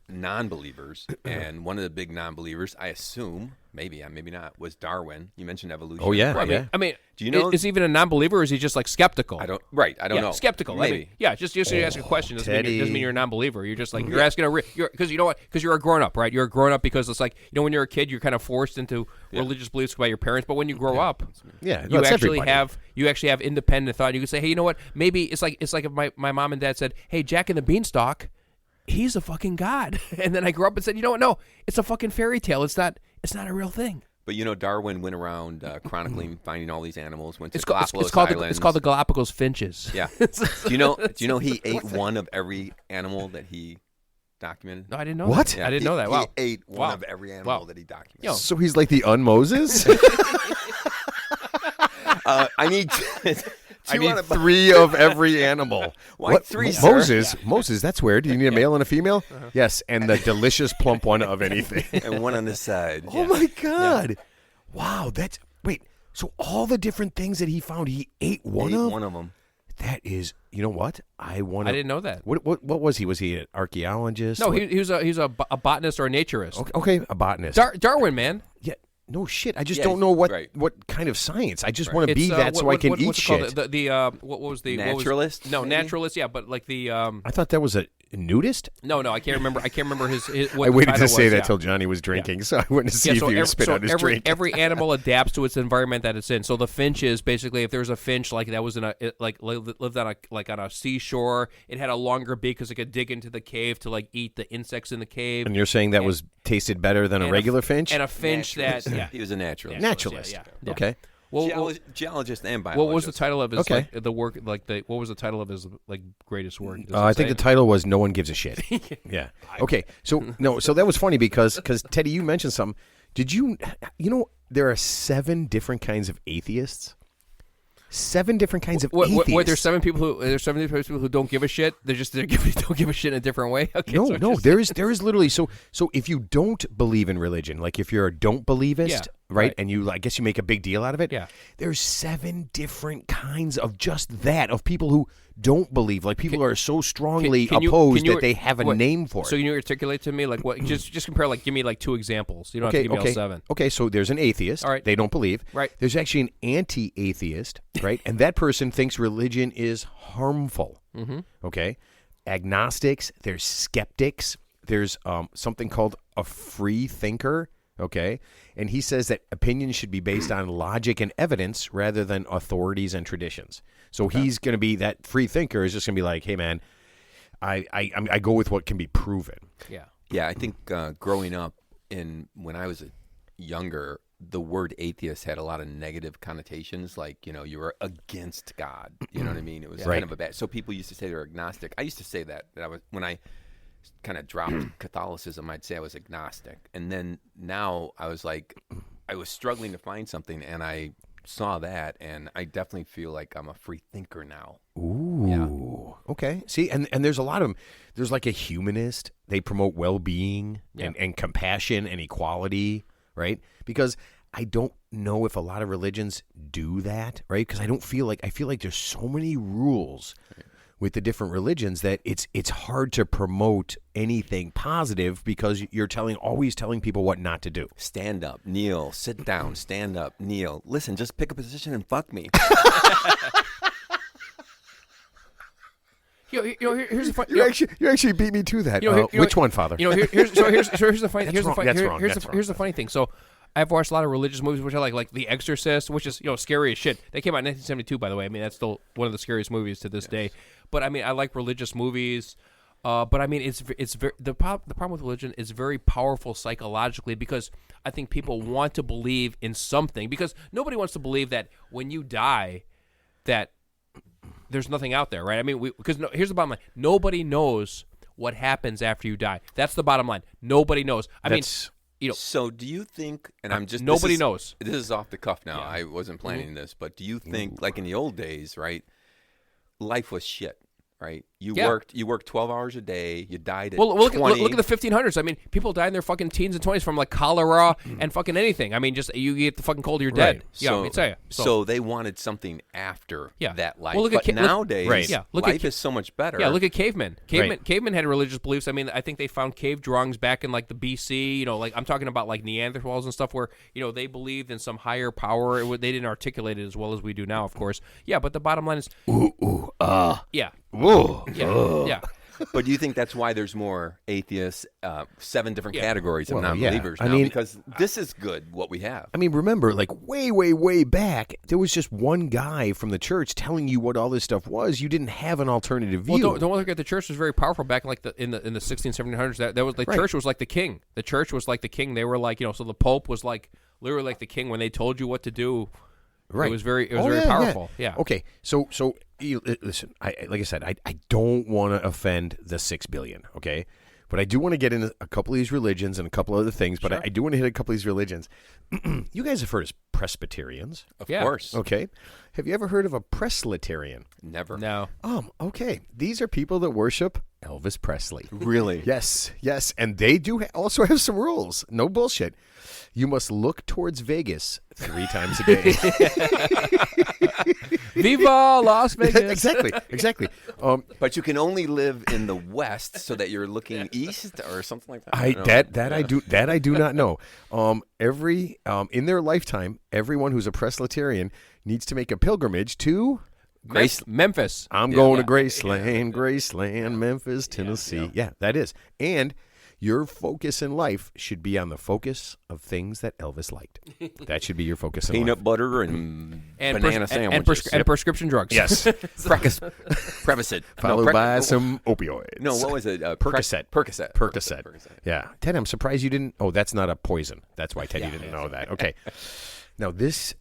non-believers, and one of the big non-believers, I assume, maybe not, was Darwin. You mentioned evolution. Oh, yeah, Well, yeah. I mean, Do you know- is he even a non-believer or is he just like skeptical? I don't know. Skeptical. Maybe. I mean, yeah, just so you ask a question doesn't Teddy. mean you're a non-believer. You're just like you're asking because you know what? Because you're a grown-up, right? You're a grown-up because it's like when you're a kid, you're kind of forced into religious beliefs by your parents. But when you grow up, Yeah, you that's actually everybody. have independent thought. And you can say, hey, you know what? Maybe it's like if my mom and dad said, hey, Jack and the Beanstalk, he's a fucking god, and then I grew up and said, you know what? No, it's a fucking fairy tale. It's not a real thing. But Darwin went around chronicling, finding all these animals. Went to It's Galapagos called Islands. the Galapagos finches. Yeah. Do you know he ate one of every animal that he documented? No, I didn't know What? that. I didn't know that. Wow. He ate one Wow. of every animal Wow. that he documented. Yo. So he's like the un-Moses? I need. I need 3 of every animal. Why 3, sir? Moses, that's weird. Do you need a male and a female? Yes, and the delicious plump one of anything. And one on the side. Oh my God! Wow, so all the different things that he found, he ate one Ate of. one of them. That is, you know what? I didn't know that. What was he? Was he an archaeologist? No, What- he was a botanist or a naturist. okay, a botanist. Darwin, man. Yeah. No shit. I just Yeah, don't know what right. kind of science. I just want to be that so I can eat what's it called? shit. What was the Naturalist, No, maybe? naturalist. Yeah, but like the I thought that was a nudist. no, I can't remember. I can't remember his what I the waited title to say was, that yeah. till Johnny was drinking, so I wanted to see if he would spit out his drink. Every animal adapts to its environment that it's in. So the finch is basically if there's a finch like that was lived on a seashore, it had a longer beak because it could dig into the cave to like eat the insects in the cave. And you're saying that was tasted better than a regular finch? And a finch that He was a naturalist. Naturalist. Yeah. Okay. Well, Geologist and biologist. what was the title of his Okay. the work what was the title of his greatest work? Does it I think say? the title was "No One Gives a Shit." Yeah. Okay. So that was funny because Teddy, you mentioned something. Did you know there are 7 different kinds of atheists? 7 different kinds of atheists. Wait, there's 7 people who don't give a shit. They don't give a shit in a different way. Okay, No, there is literally so if you don't believe in religion, like if you're a don't believist, right? And I guess you make a big deal out of it. Yeah. There's 7 different kinds of just that, of people who don't believe. Like, people are so strongly opposed that they have a name for it. So can you articulate to me, like, what? Just compare, like, give me like 2 examples. You don't have to give me all 7. Okay, so there's an atheist. All right. They don't believe. Right. There's actually an anti-atheist, right? And that person thinks religion is harmful. Mm-hmm. Okay. Agnostics. There's skeptics. There's something called a free thinker. Okay. And he says that opinions should be based on logic and evidence rather than authorities and traditions. So he's going to be, that free thinker is just going to be like, hey, man, I go with what can be proven. Yeah. Yeah, I think growing up when I was younger, the word atheist had a lot of negative connotations, like, you were against God. You know what I mean? It was kind of a bad. So people used to say they were agnostic. I used to say that I was, when I kind of dropped Catholicism, I'd say I was agnostic. And then now I was like, I was struggling to find something, and I saw that, and I definitely feel like I'm a free thinker now. Ooh. Yeah. Okay. See, and there's a lot of them. There's like a humanist. They promote well-being and compassion and equality, right? Because I don't know if a lot of religions do that, right? Because I feel like there's so many rules with the different religions that it's hard to promote anything positive because you're always telling people what not to do. Stand up, kneel, sit down, stand up, kneel. Listen, just pick a position and fuck me. Here's the fun. You actually beat me to that. Which one, Father? Here's the funny. Here's the funny thing. So, I've watched a lot of religious movies, which I like The Exorcist, which is scary as shit. They came out in 1972, by the way. I mean, that's still one of the scariest movies to this day. But I mean, I like religious movies. But I mean, it's very, the problem with religion is very powerful psychologically, because I think people want to believe in something, because nobody wants to believe that when you die, that there's nothing out there, right? I mean, here's the bottom line: nobody knows what happens after you die. That's the bottom line. Nobody knows. I mean. So do you think, and I'm just... Nobody knows. This is off the cuff now. Yeah. I wasn't planning this, but do you think, like in the old days, right, life was shit, right? You worked 12 hours a day. You died at 20. Look at the 1500s. I mean, people died in their fucking teens and 20s from like cholera and fucking anything. I mean, just you get the fucking cold, you're dead. Right. Yeah, let me tell you. So they wanted something after that life. Well, nowadays, life is so much better. Yeah, look at cavemen. Cavemen had religious beliefs. I mean, I think they found cave drawings back in like the BC. Like I'm talking about like Neanderthals and stuff, where they believed in some higher power. They didn't articulate it as well as we do now, of course. Yeah, but the bottom line is, yeah. Whoa. Yeah. But do you think that's why there's more atheists, 7 different categories of non-believers now? Because this is good, what we have. I mean, remember, like way, way, way back, there was just one guy from the church telling you what all this stuff was. You didn't have an alternative view. Well, don't forget, the church was very powerful back in like in the 1600s, 1700s. That was the church was like the king. The church was like the king. They were like, so the Pope was like literally like the king when they told you what to do. Right. It was very powerful. Yeah. Okay. So listen, like I said, I don't want to offend the 6 billion, okay? But I do want to get into a couple of these religions and a couple other things, but I do want to hit a couple of these religions. You guys have heard of Presbyterians. Of course. Okay. Have you ever heard of a Presbyterian? Never. No. Okay. These are people that worship Elvis Presley. Really? Yes. And they do also have some rules. No bullshit. You must look towards Vegas 3 times a day. Viva Las Vegas! Exactly. But you can only live in the West, so that you're looking east or something like that. I do not know. In their lifetime, everyone who's a Presbyterian needs to make a pilgrimage to Memphis. I'm going to Graceland, Memphis, Tennessee. Yeah, that is. And your focus in life should be on the focus of things that Elvis liked. That should be your focus in life. Peanut butter and banana sandwiches. And prescription drugs. Yes. Prevacid. Followed by some opioids. No, what was it? Percocet. Yeah. Ted, I'm surprised you didn't. Oh, that's not a poison. That's why Teddy didn't know that. Okay. Now this,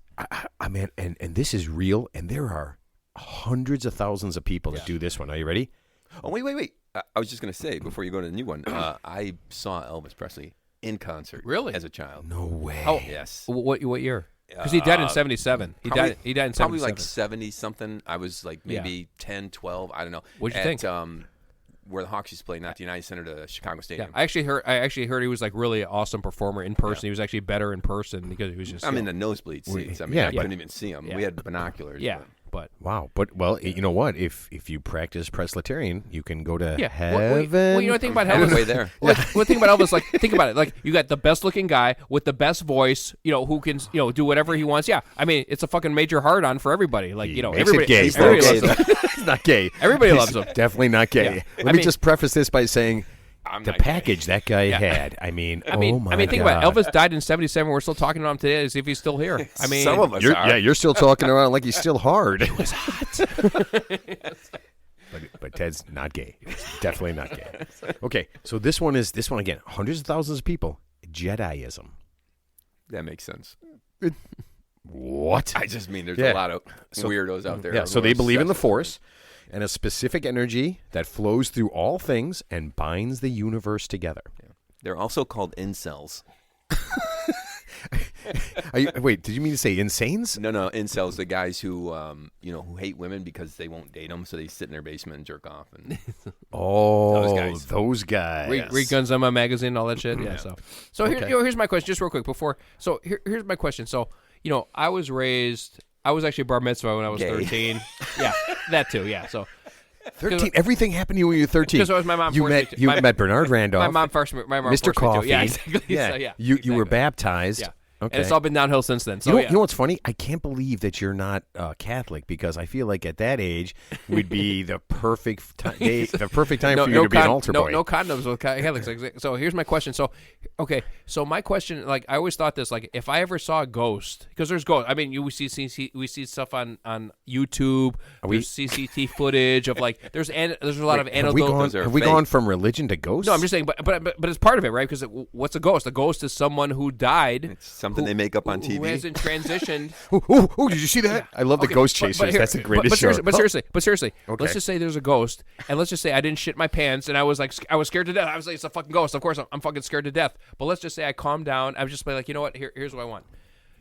I mean, and this is real, and there are hundreds of thousands of people that do this one. Are you ready? Oh, wait. I was just going to say, before you go to the new one, I saw Elvis Presley in concert. Really? As a child. No way. Oh, yes. What year? Because he died in 77. He died in 77. Probably like 70-something. I was like maybe 10, 12. I don't know. What'd you think? where the Hawks used to play, not the United Center, to Chicago Yeah, Stadium. I actually heard he was like really an awesome performer in person. He was actually better in person because he was just. I'm in the nosebleed seats. I mean, yeah, I but- couldn't even see him. Yeah. We had binoculars. Yeah, but- but Wow, but well, you know what? If you practice Presbyterian, you can go to yeah. heaven. Well, you know, think about I was Elvis. way there. Well, think about Elvis. Like, think about it. Like, you got the best looking guy with the best voice. You know, who can do whatever he wants. Yeah, I mean, it's a fucking major hard on for everybody. Like, He makes everybody, it gay, everybody folks. loves him. He's not gay. Everybody He's loves him. Definitely not gay. Yeah. Let I me mean- just preface this by saying I'm the not gay. package that guy had. I mean, oh my think God. about it. Elvis died in '77. We're still talking about him today as if he's still here. I mean, Some of us You're, are. yeah, you're still talking around like he's still hard. it was hot. But Ted's not gay. He's definitely not gay. Okay, so this one again. Hundreds of thousands of people. Jediism. That makes sense. What? I just mean there's Yeah. a lot of weirdos out there. Yeah, who so are they believe in the obsessed with Force and a specific energy that flows through all things and binds the universe together. it. They're also called incels. Wait, did you mean to say insanes? No, incels, the guys who who hate women because they won't date them, so they sit in their basement and jerk off. And Oh, guys. those guys. Read Guns on My Magazine, all that shit. Yeah. So here, Okay. here's my question, just real quick before. So here's my question. So I was actually bar mitzvah when I was Gay. 13. Yeah, that too. Yeah. So 13. Everything happened to you when you were 13. Because it was my mom You forced me met to- you my- met Bernard Randolph. my mom forced me Mr. to. Coffee. Yeah, exactly. Yeah. So, yeah. You were exactly. baptized. Yeah. Okay. And it's all been downhill since then. So you know, yeah. you know what's funny? I can't believe that you're not Catholic because I feel like at that age would be the perfect time for you to be an altar boy. No condoms with Catholics. So here's my question. So, okay. So my question, like, I always thought this, like, if I ever saw a ghost, because there's ghosts. I mean, we see stuff on YouTube. There's CCTV footage of like there's a lot of Have we anecdotal. gone from religion to ghosts? No, I'm just saying, but it's part of it, right? Because what's a ghost? A ghost is someone who died. it's something they make up on TV. Who hasn't transitioned. Oh, did you see that? I love the Okay, Ghost but Chasers. here- That's the greatest show. But seriously, Okay. let's just say there's a ghost, and let's just say I didn't shit my pants, and I was scared to death. I was like, it's a fucking ghost. Of course, I'm fucking scared to death. But let's just say I calmed down. I was just like, you know what? Here's what I want.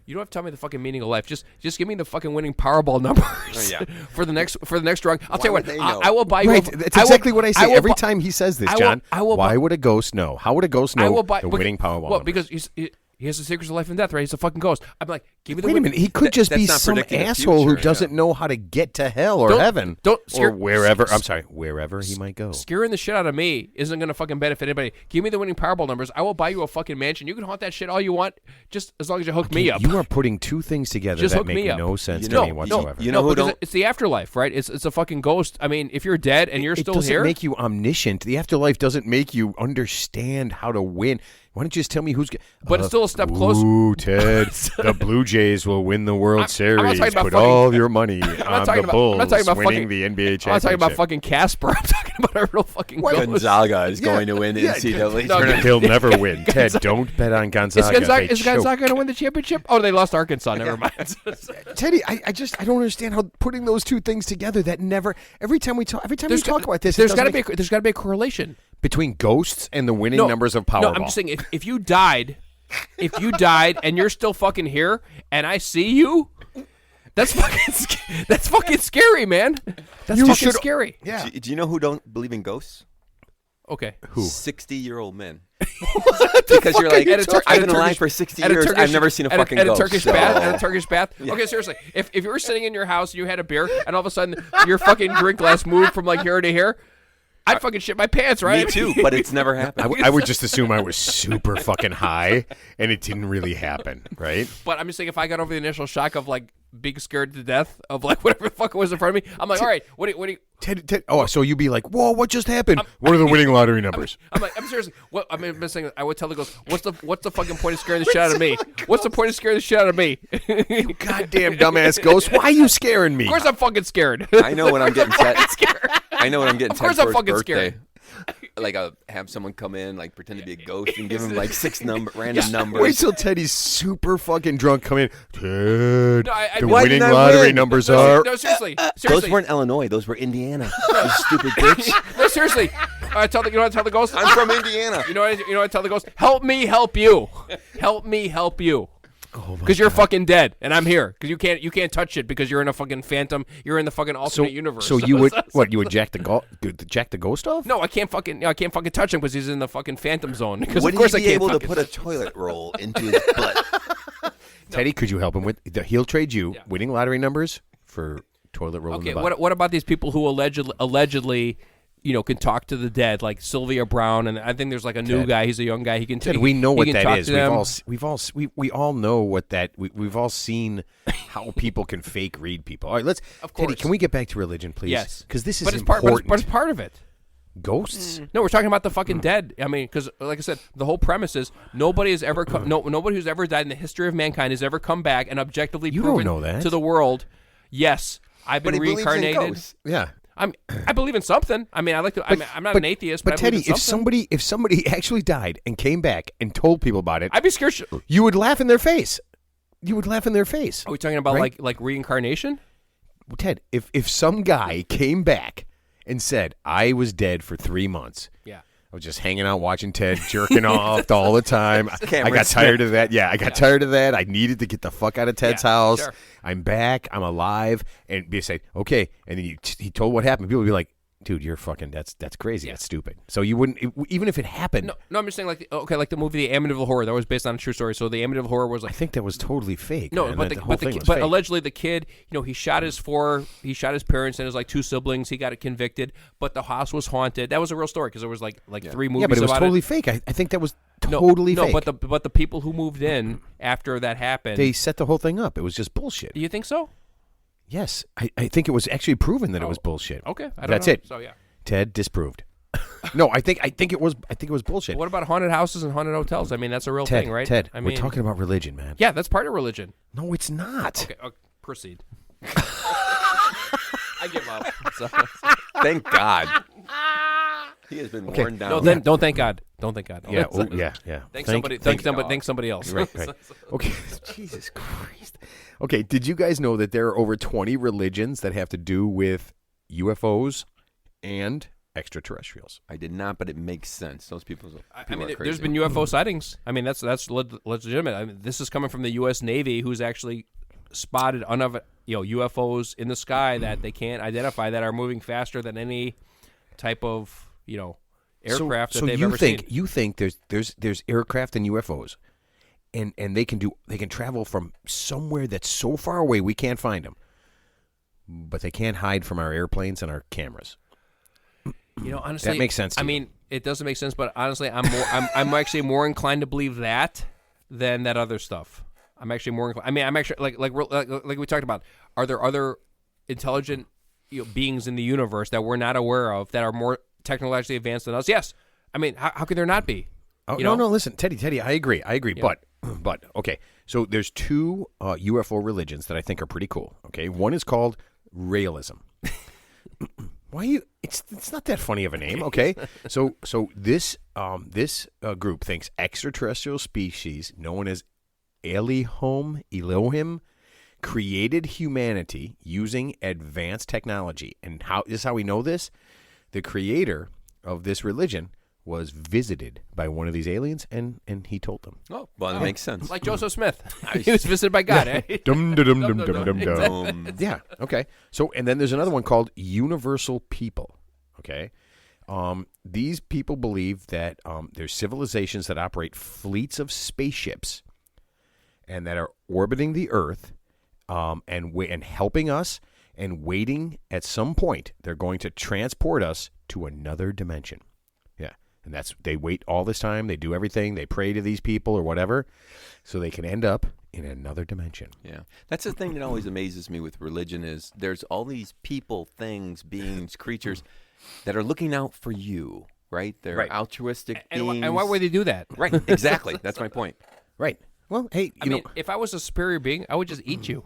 You don't have to tell me the fucking meaning of life. Just give me the fucking winning Powerball numbers yeah. for the next drawing. I'll tell you would what. they know? I will buy you. Right, that's exactly what I say will every bu- time he says this, I will- John. I will Why bu- would a ghost know? How would a ghost I know will buy the but- winning Powerball Well, number? because he has the secrets of life and death, right? He's a fucking ghost. I'm like, give me the Wait a win- minute. He could just that's be not some predicting the asshole who future, doesn't know how to get to hell or Don't- heaven don't or scare- wherever. I'm sorry, wherever he might go. Scaring the shit out of me isn't going to fucking benefit anybody. Give me the winning Powerball numbers. I will buy you a fucking mansion. You can haunt that shit all you want, just as long as you hook me up. You are putting two things together Just that hook make me up. no sense You to know- me whatsoever. you know who because don't- it's the afterlife, right? It's a fucking ghost. I mean, if you're dead and you're it still doesn't here, make you omniscient. The afterlife doesn't make you understand how to win. Why don't you just tell me who's? But it's still a step closer. Ooh, Ted, the Blue Jays will win the World I'm not Series. talking about Put fucking- all your money on not the talking about- Bulls I'm not talking about winning fucking- the NBA I'm championship. not talking about fucking Casper. I'm talking about a real fucking ghost. Gonzaga is Yeah, going to win the yeah, NCAA no, tournament. He'll never win. Ted, don't bet on Gonzaga. Is They Gonzaga choke. going to win the championship? Oh, they lost to Arkansas. Never mind. Teddy, I don't understand how putting those two things together that never. Every time we talk about this, there's got to be a correlation. between ghosts and the winning numbers of Powerball. No, I'm just saying if you died, and you're still fucking here, and I see you, that's fucking scary, man. That's You fucking should- scary. Yeah. Do you know who don't believe in ghosts? Okay. Who? 60-year-old men. Because you're like, I've been alive for 60 years. I've never seen a fucking at ghost. a Turkish so- bath. At a Turkish bath. Okay, seriously. If you were sitting in your house and you had a beer, and all of a sudden your fucking drink glass moved from like here to here, I'd fucking shit my pants, right? Me too, but it's never happened. I would just assume I was super fucking high, and it didn't really happen, right? But I'm just saying, if I got over the initial shock of like being scared to death of like whatever the fuck was in front of me, I'm like, all right, what do you? Ted, oh, so you'd be like, whoa, what just happened? What are the winning lottery numbers? I'm seriously. What I'm saying, I would tell the ghost, what's the fucking point of scaring the shit out of me? What's the point of scaring the shit out of me? You goddamn dumbass ghost. Why are you scaring me? Of course, I'm fucking scared. I know when I'm getting set. I know when I'm getting Of course set I'm for his fucking birthday. scared. Like have someone come in, like pretend to be a ghost, and give him like 6 random numbers. Wait till Teddy's super fucking drunk. Come in, Ted. No, I the mean- Why winning didn't I lottery win? numbers No, are. no, seriously. Those weren't Illinois. Those were Indiana. You stupid bitch. No, seriously. I tell the, you know what I tell the ghost? I'm from Indiana. You know what I tell the ghost? Help me help you. Help me help you. Because you're fucking dead, and I'm here. Because you can't touch it because you're in a fucking phantom. You're in the fucking alternate universe. So you would what? You would jack the ghost off? No, I can't fucking touch him because he's in the fucking phantom zone. Because Would of course he I be can't able to fucking put a toilet roll into his butt? Teddy, could you help him with? He'll trade you winning lottery numbers for toilet roll. Okay, in the butt. what about these people who allegedly can talk to the dead, like Sylvia Brown, and I think there's like a new guy. He's a young guy. He can. Ted, we know what that is. We Them. all know what that. We've all seen how people can fake read people. All right, let's. Of course. Teddy, can we get back to religion, please? Yes, because this is but it's important. But it's part of it. Ghosts? No, we're talking about the fucking dead. I mean, because like I said, the whole premise is nobody has ever nobody who's ever died in the history of mankind has ever come back and objectively proven don't know that. to the world. Yes, I've been But he believes in reincarnated. ghosts. Yeah. I believe in something. I mean, I like to. I'm not an atheist, but I Teddy, believe in something. if somebody actually died and came back and told people about it, I'd be scared. you would laugh in their face. You would laugh in their face. Are we talking about Right? like reincarnation? Ted, if some guy came back and said, I was dead for 3 months. Yeah. I was just hanging out watching Ted jerking off all the time. I Cameron got Smith. tired of that. Yeah, I got tired of that. I needed to get the fuck out of Ted's house. sure. I'm back. I'm alive. And be say, okay. And then he told what happened. People would be like, dude, you're fucking, that's crazy. That's stupid. So you wouldn't, even if it happened. No, I'm just saying like the movie The Amityville Horror that was based on a true story. So The Amityville Horror was I like think that was totally fake. no, man. but The whole thing was but fake. allegedly the kid, he shot his parents and his like 2 siblings. He got convicted, but the house was haunted. That was a real story because there was like 3 movies. Yeah, but it was about totally fake. I think that was totally no, fake. but the people who moved in after that happened, They set the whole thing up. It was just bullshit. do you think so? Yes. I think it was actually proven that it was bullshit. Okay, I don't That's know. it. So yeah. Ted disproved. No, I think it was bullshit. What about haunted houses and haunted hotels? I mean, that's a real Ted, thing, right? Ted, I mean, we're talking about religion, man. Yeah, that's part of religion. No, it's not. Okay, proceed. I give up. So, Thank God. He has been worn down. no, then don't thank God. Don't thank God. Yeah, yeah. Thank somebody else. Right. Okay. Jesus Christ. Okay, did you guys know that there are over 20 religions that have to do with UFOs and extraterrestrials? I did not, but it makes sense. Those people I mean, are there's crazy. been UFO sightings. I mean, that's legitimate. I mean, this is coming from the U.S. Navy, who's actually spotted UFOs in the sky that they can't identify that are moving faster than any type of aircraft that they've ever seen. You think there's aircraft and UFOs, and they can travel from somewhere that's so far away we can't find them, but they can't hide from our airplanes and our cameras. Honestly, That makes sense to I you. mean, it doesn't make sense, but honestly, I'm actually more inclined to believe that than that other stuff. I'm actually more inclined. I mean, I'm actually like we talked about. Are there other intelligent beings in the universe that we're not aware of that are more technologically advanced than us? Yes. I mean, how could there not be? Oh, no, listen, Teddy, I agree. Yeah. But okay. So there's 2 UFO religions that I think are pretty cool. Okay, one is called realism. Why you? It's not that funny of a name. Okay, so this group thinks extraterrestrial species known as Elohim created humanity using advanced technology. And this is how we know this. The creator of this religion was visited by one of these aliens, and he told them. Oh, well, that makes sense. Like Joseph Smith, he was visited by God. Eh? Dum dum dum dum dum dum. Um, Yeah. Okay. So, and then there's another one called universal people. Okay. These people believe that there's civilizations that operate fleets of spaceships, and that are orbiting the Earth, and helping us, and waiting at some point they're going to transport us to another dimension. Yeah. And they wait all this time, they do everything, they pray to these people or whatever, so they can end up in another dimension. Yeah. That's the thing that always amazes me with religion is there's all these people, things, beings, creatures that are looking out for you, right? They're Right. altruistic And beings. why would they do that? Right, exactly. That's my point. Right. Well, hey, I mean, if I was a superior being, I would just eat you.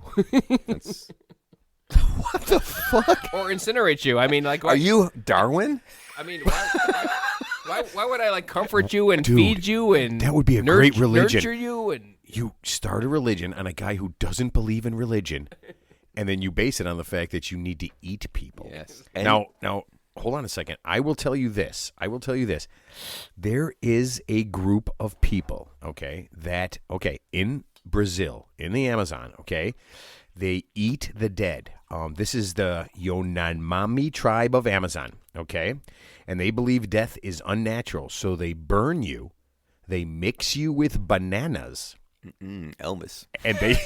That's, what the fuck? Or incinerate you. I mean, like, are you Darwin? I mean, why would I like comfort you and Dude, feed you and that would be a great religion. nurture you and You start a religion on a guy who doesn't believe in religion, and then you base it on the fact that you need to eat people. Yes. Now, hold on a second. I will tell you this. There is a group of people, in Brazil, in the Amazon, okay, they eat the dead. This is the Yanomami tribe of Amazon, okay? And they believe death is unnatural, so they burn you. They mix you with bananas. Elvis. And they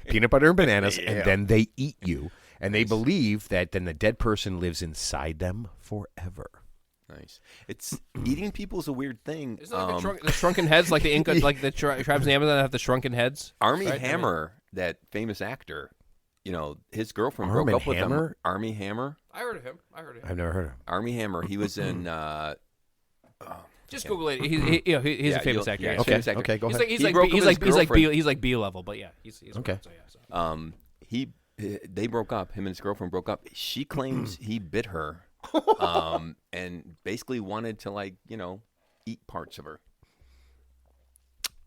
peanut butter and bananas, and then they eat you. And they believe that then the dead person lives inside them forever. Nice. It's eating people is a weird thing. Isn't it like the shrunken heads, like the Inca, like the tribes in the Amazon that have the shrunken heads? Army right? Hammer, that famous actor, his girlfriend Arm broke and up with Hammer? him. Army Hammer. I heard of him. I've never heard of him. Army Hammer. He was in. Just Google it. He's a famous actor. Yeah, Yeah. famous actor. Okay, go ahead. He's He like broke up with his girlfriend. he's like B level, but yeah, he's Okay. So, yeah, so. They broke up. Him and his girlfriend broke up. She claims he bit her, and basically wanted to eat parts of her.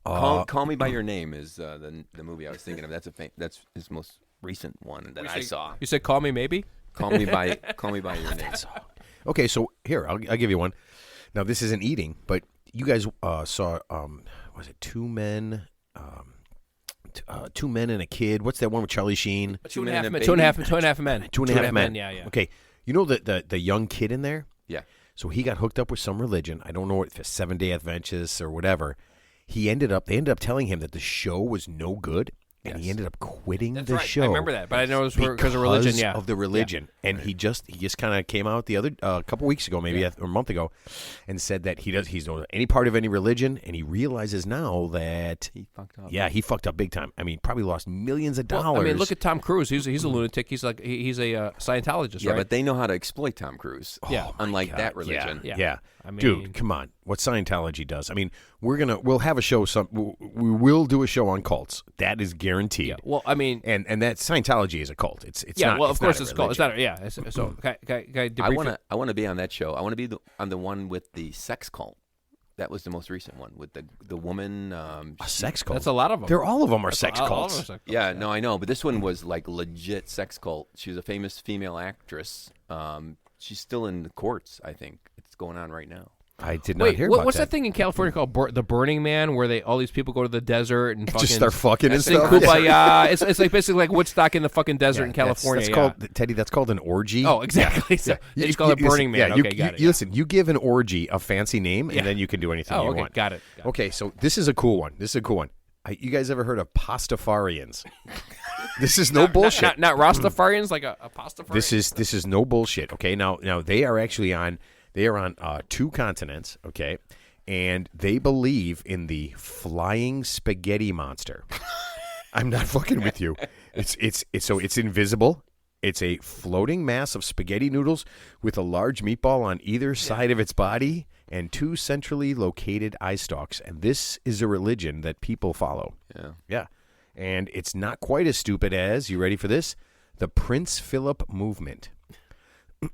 Call Me by Your Name is the movie I was thinking of. That's his most recent one that I saw. You said Call Me Maybe? Call Me by Your Name. Okay, so here, I'll give you one. Now, this isn't eating, but you guys saw, was it Two Men and a Kid? What's that one with Charlie Sheen? Two and a half men. Two and a half men. Yeah. Okay, you know the young kid in there? Yeah. So he got hooked up with some religion. I don't know if it's Seventh-day Adventists or whatever. They ended up telling him that the show was no good, and he ended up quitting That's the right. show. I remember that, but I know it was because of religion. Yeah, of the religion, and he just kind of came out the other couple weeks ago, maybe or a month ago, and said that he's not any part of any religion, and he realizes now that He fucked up. Yeah, he fucked up big time. I mean, probably lost millions of dollars. I mean, look at Tom Cruise. He's a lunatic. He's like he's a Scientologist. Yeah, right? but they know how to exploit Tom Cruise. Yeah. Unlike that religion. Yeah. I mean, Dude, come on. What Scientology does. I mean, we'll have a show. We will do a show on cults. That is guaranteed. Yeah. Well, I mean, and that Scientology is a cult. It's yeah. not. Well, of course not a it's called. It's religion. not. Yeah. So I want to be on that show. I want to be on the one with the sex cult. That was the most recent one with the woman. A sex cult. That's a lot of them. All of them are sex All cults. of them are sex cults, Yeah, no, I know, but this one was like legit sex cult. She was a famous female actress. She's still in the courts. I think it's going on right now. I did not Wait, hear about what's that. that thing in California called the Burning Man, where all these people go to the desert and fucking Just start fucking and sing stuff. Kumbaya. It's like basically like Woodstock in the fucking desert in California. That's called Teddy. That's called an orgy. Oh, exactly. So they just call it Burning Man. Yeah, Okay, got it. Listen, you give an orgy a fancy name, and then you can do anything Oh, you okay, want. got it. Okay, so this is a cool one. You guys ever heard of Pastafarians? This is no bullshit. Not Rastafarians, like a Pastafarian. This is no bullshit. Okay, now they are actually on 2 continents. Okay, and they believe in the flying spaghetti monster. I'm not fucking with you. It's invisible. It's a floating mass of spaghetti noodles with a large meatball on either side of its body and 2 centrally located eye stalks. And this is a religion that people follow. Yeah. And it's not quite as stupid as, you ready for this? The Prince Philip movement.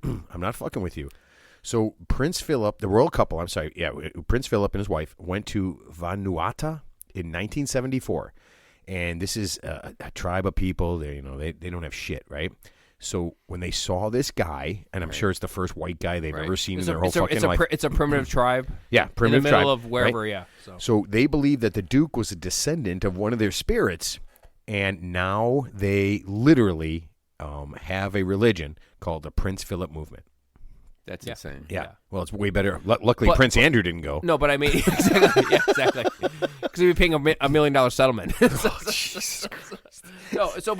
I'm not fucking with you. So Prince Philip, the royal couple, Prince Philip and his wife went to Vanuatu in 1974. And this is a tribe of people. They don't have shit, right? So when they saw this guy, and I'm sure it's the first white guy they've ever seen in their whole fucking life. It's a primitive tribe. Yeah, primitive in the middle tribe, of wherever. right? Yeah. So they believe that the Duke was a descendant of one of their spirits, and now they literally have a religion called the Prince Philip movement. That's insane. Yeah. Well, it's way better. Luckily, Prince Andrew didn't go. No, but I mean, exactly. Yeah, exactly. Because he'd be paying $1 million settlement. But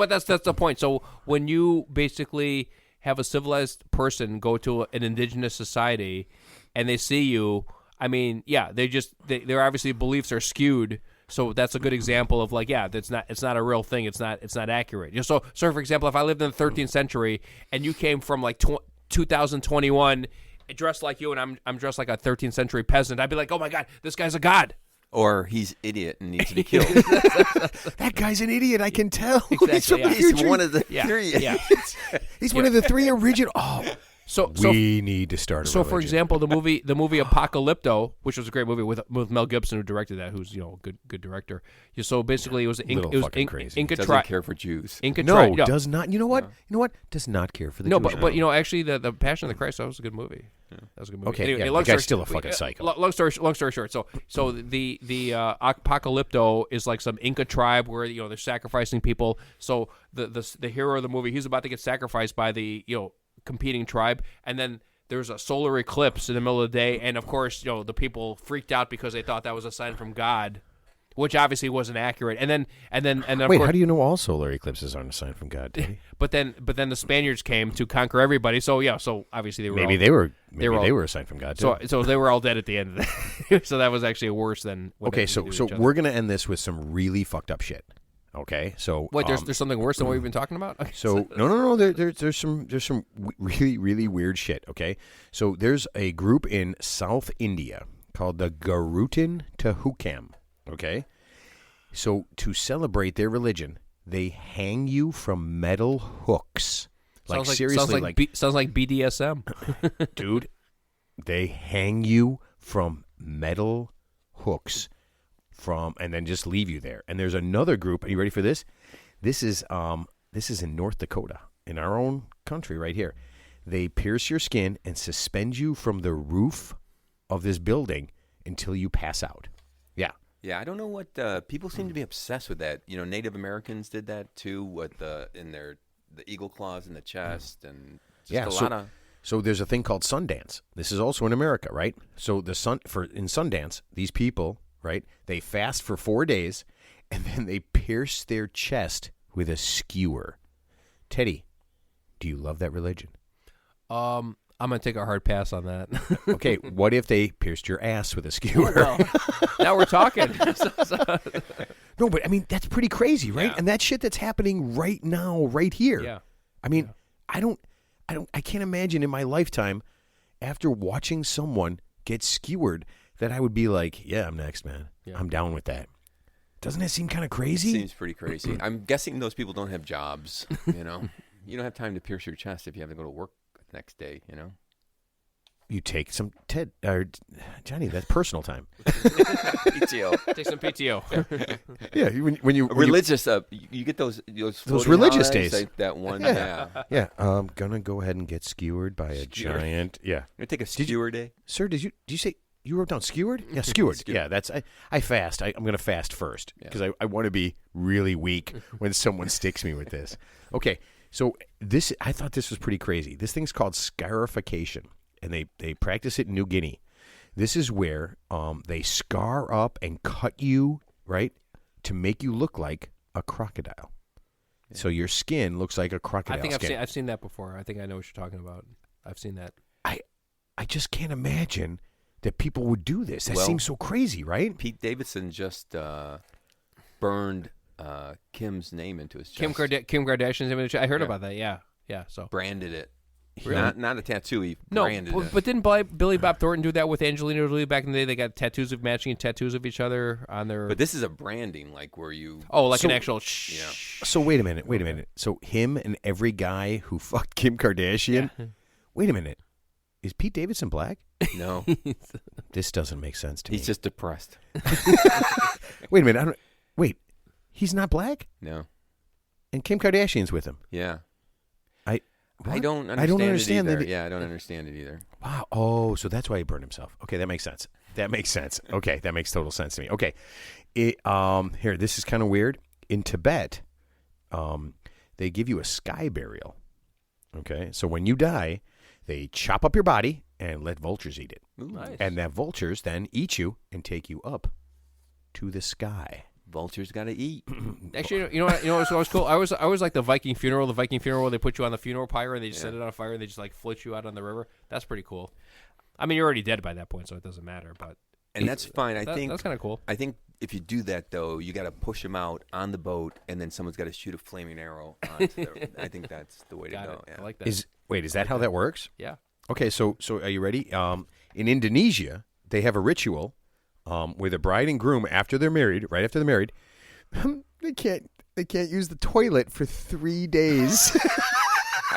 that's the point. So when you basically have a civilized person go to an indigenous society, and they see you, I mean, yeah, their obviously beliefs are skewed. So that's a good example of it's not a real thing. It's not accurate. So for example, if I lived in the 13th century and you came from 2021 dressed like you, and I'm dressed like a 13th century peasant, I'd be like, oh my God, this guy's a god. Or he's idiot and needs to be killed. That guy's an idiot. I can tell. Exactly, He's one of the 3. Yeah. He's one of the 3 original. Oh, we need to start a So, religion. for example, the movie Apocalypto, which was a great movie with Mel Gibson, who directed that, who's a good director. So basically, it was fucking crazy. Inca Doesn't tribe. care for Jews. Inca No, tribe. does not. You know what? You know what? Does not care for the No, Jewish but people. actually, the Passion of the Christ, that was a good movie. That was a good movie. Okay, Anyway, yeah, long the guy's story- still a fucking psycho. Long story short. So the Apocalypto is like some Inca tribe where they're sacrificing people. So the hero of the movie, he's about to get sacrificed by the competing tribe, and then there's a solar eclipse in the middle of the day, and of course the people freaked out because they thought that was a sign from God, which obviously wasn't accurate. And then of Wait, course, how do you know all solar eclipses aren't a sign from God, Teddy? but then the Spaniards came to conquer everybody. So obviously they were Maybe all, they were a sign from God too. so they were all dead at the end of that. So that was actually worse than what Okay, they so did to each other. we're gonna end this with some really fucked up shit. Okay, so Wait, there's something worse than what we've been talking about. Okay, So no. There's some really weird shit. Okay, so there's a group in South India called the Garutin Tehukam. Okay, so to celebrate their religion, they hang you from metal hooks. Like seriously, sounds like BDSM. dude, they hang you from metal hooks and then just leave you there. And there's another group. Are you ready for this? This is in North Dakota, in our own country right here. They pierce your skin and suspend you from the roof of this building until you pass out. Yeah. Yeah, I don't know what people seem to be obsessed with that. Native Americans did that too, with the eagle claws in the chest, and just a lot of. So there's a thing called Sundance. This is also in America, right? So in Sundance, these people, right? They fast for 4 days, and then they pierce their chest with a skewer. Teddy, do you love that religion? I'm gonna take a hard pass on that. Okay, what if they pierced your ass with a skewer? Well, now we're talking. No, but I mean that's pretty crazy, right? Yeah. And that shit that's happening right now, right here. Yeah. I mean, I can't imagine in my lifetime, after watching someone get skewered, that I would be like, yeah, I'm next, man. Yeah. I'm down with that. Doesn't that seem kind of crazy? Seems pretty crazy. I'm guessing those people don't have jobs. You don't have time to pierce your chest if you have to go to work the next day. You take some Johnny. That's personal time. PTO. Take some PTO. Yeah, when you Religious. You get those floating religious holidays, days. Like that one. Yeah. Yeah. yeah, I'm gonna go ahead and get skewered by a Skewered. giant. Yeah, You take a skewer day. sir. Did you say you wrote down skewered? Yeah, skewered. Skewered. Yeah, that's I fast. I'm gonna fast first Yeah. because I want to be really weak when someone sticks me with this. Okay, so I thought this was pretty crazy. This thing's called scarification. And they practice it in New Guinea. This is where they scar up and cut you, right, to make you look like a crocodile. Yeah. So your skin looks like a crocodile skin. I've seen that before. I think I know what you're talking about. I've seen that. I just can't imagine that people would do this. That Well, seems so crazy, right? Pete Davidson just burned Kim's name into his chest. Kim Kardashian's image. I heard Yeah. about that. Yeah. So branded it. Really? Not a tattoo. He no, branded it. but didn't Billy Bob Thornton do that with Angelina Jolie back in the day? They got matching tattoos of each other on their. But this is a branding, like where you. an actual. Yeah. So wait a minute. So him and every guy who fucked Kim Kardashian. Yeah. Wait a minute. Is Pete Davidson black? No, This doesn't make sense to me. he's just depressed. Wait a minute. Wait, he's not black? No. And Kim Kardashian's with him. Yeah. What? I don't understand. I don't understand it either. that. Yeah, I don't understand it either. Wow. Oh, so that's why he burned himself. Okay, that makes sense. Okay, that makes total sense to me. Okay. Here, this is kind of weird. In Tibet, they give you a sky burial. Okay, so when you die, they chop up your body and let vultures eat it. Ooh, Nice. And that vultures then eat you and take you up to the sky. Vultures got to eat. Actually, you know what's always cool? I always like the Viking funeral. The Viking funeral where they put you on the funeral pyre and they just set it on fire and they just like float you out on the river. That's pretty cool. I mean, you're already dead by that point, so it doesn't matter. But And that's fine. I think that's kind of cool. I think if you do that though, you got to push them out on the boat, and then someone's got to shoot a flaming arrow onto their. I think that's the way to Got go. it. Yeah. I like that. Is that how that works? Yeah. Okay, so are you ready? In Indonesia, they have a ritual where the bride and groom, after they're married, they can't use the toilet for 3 days.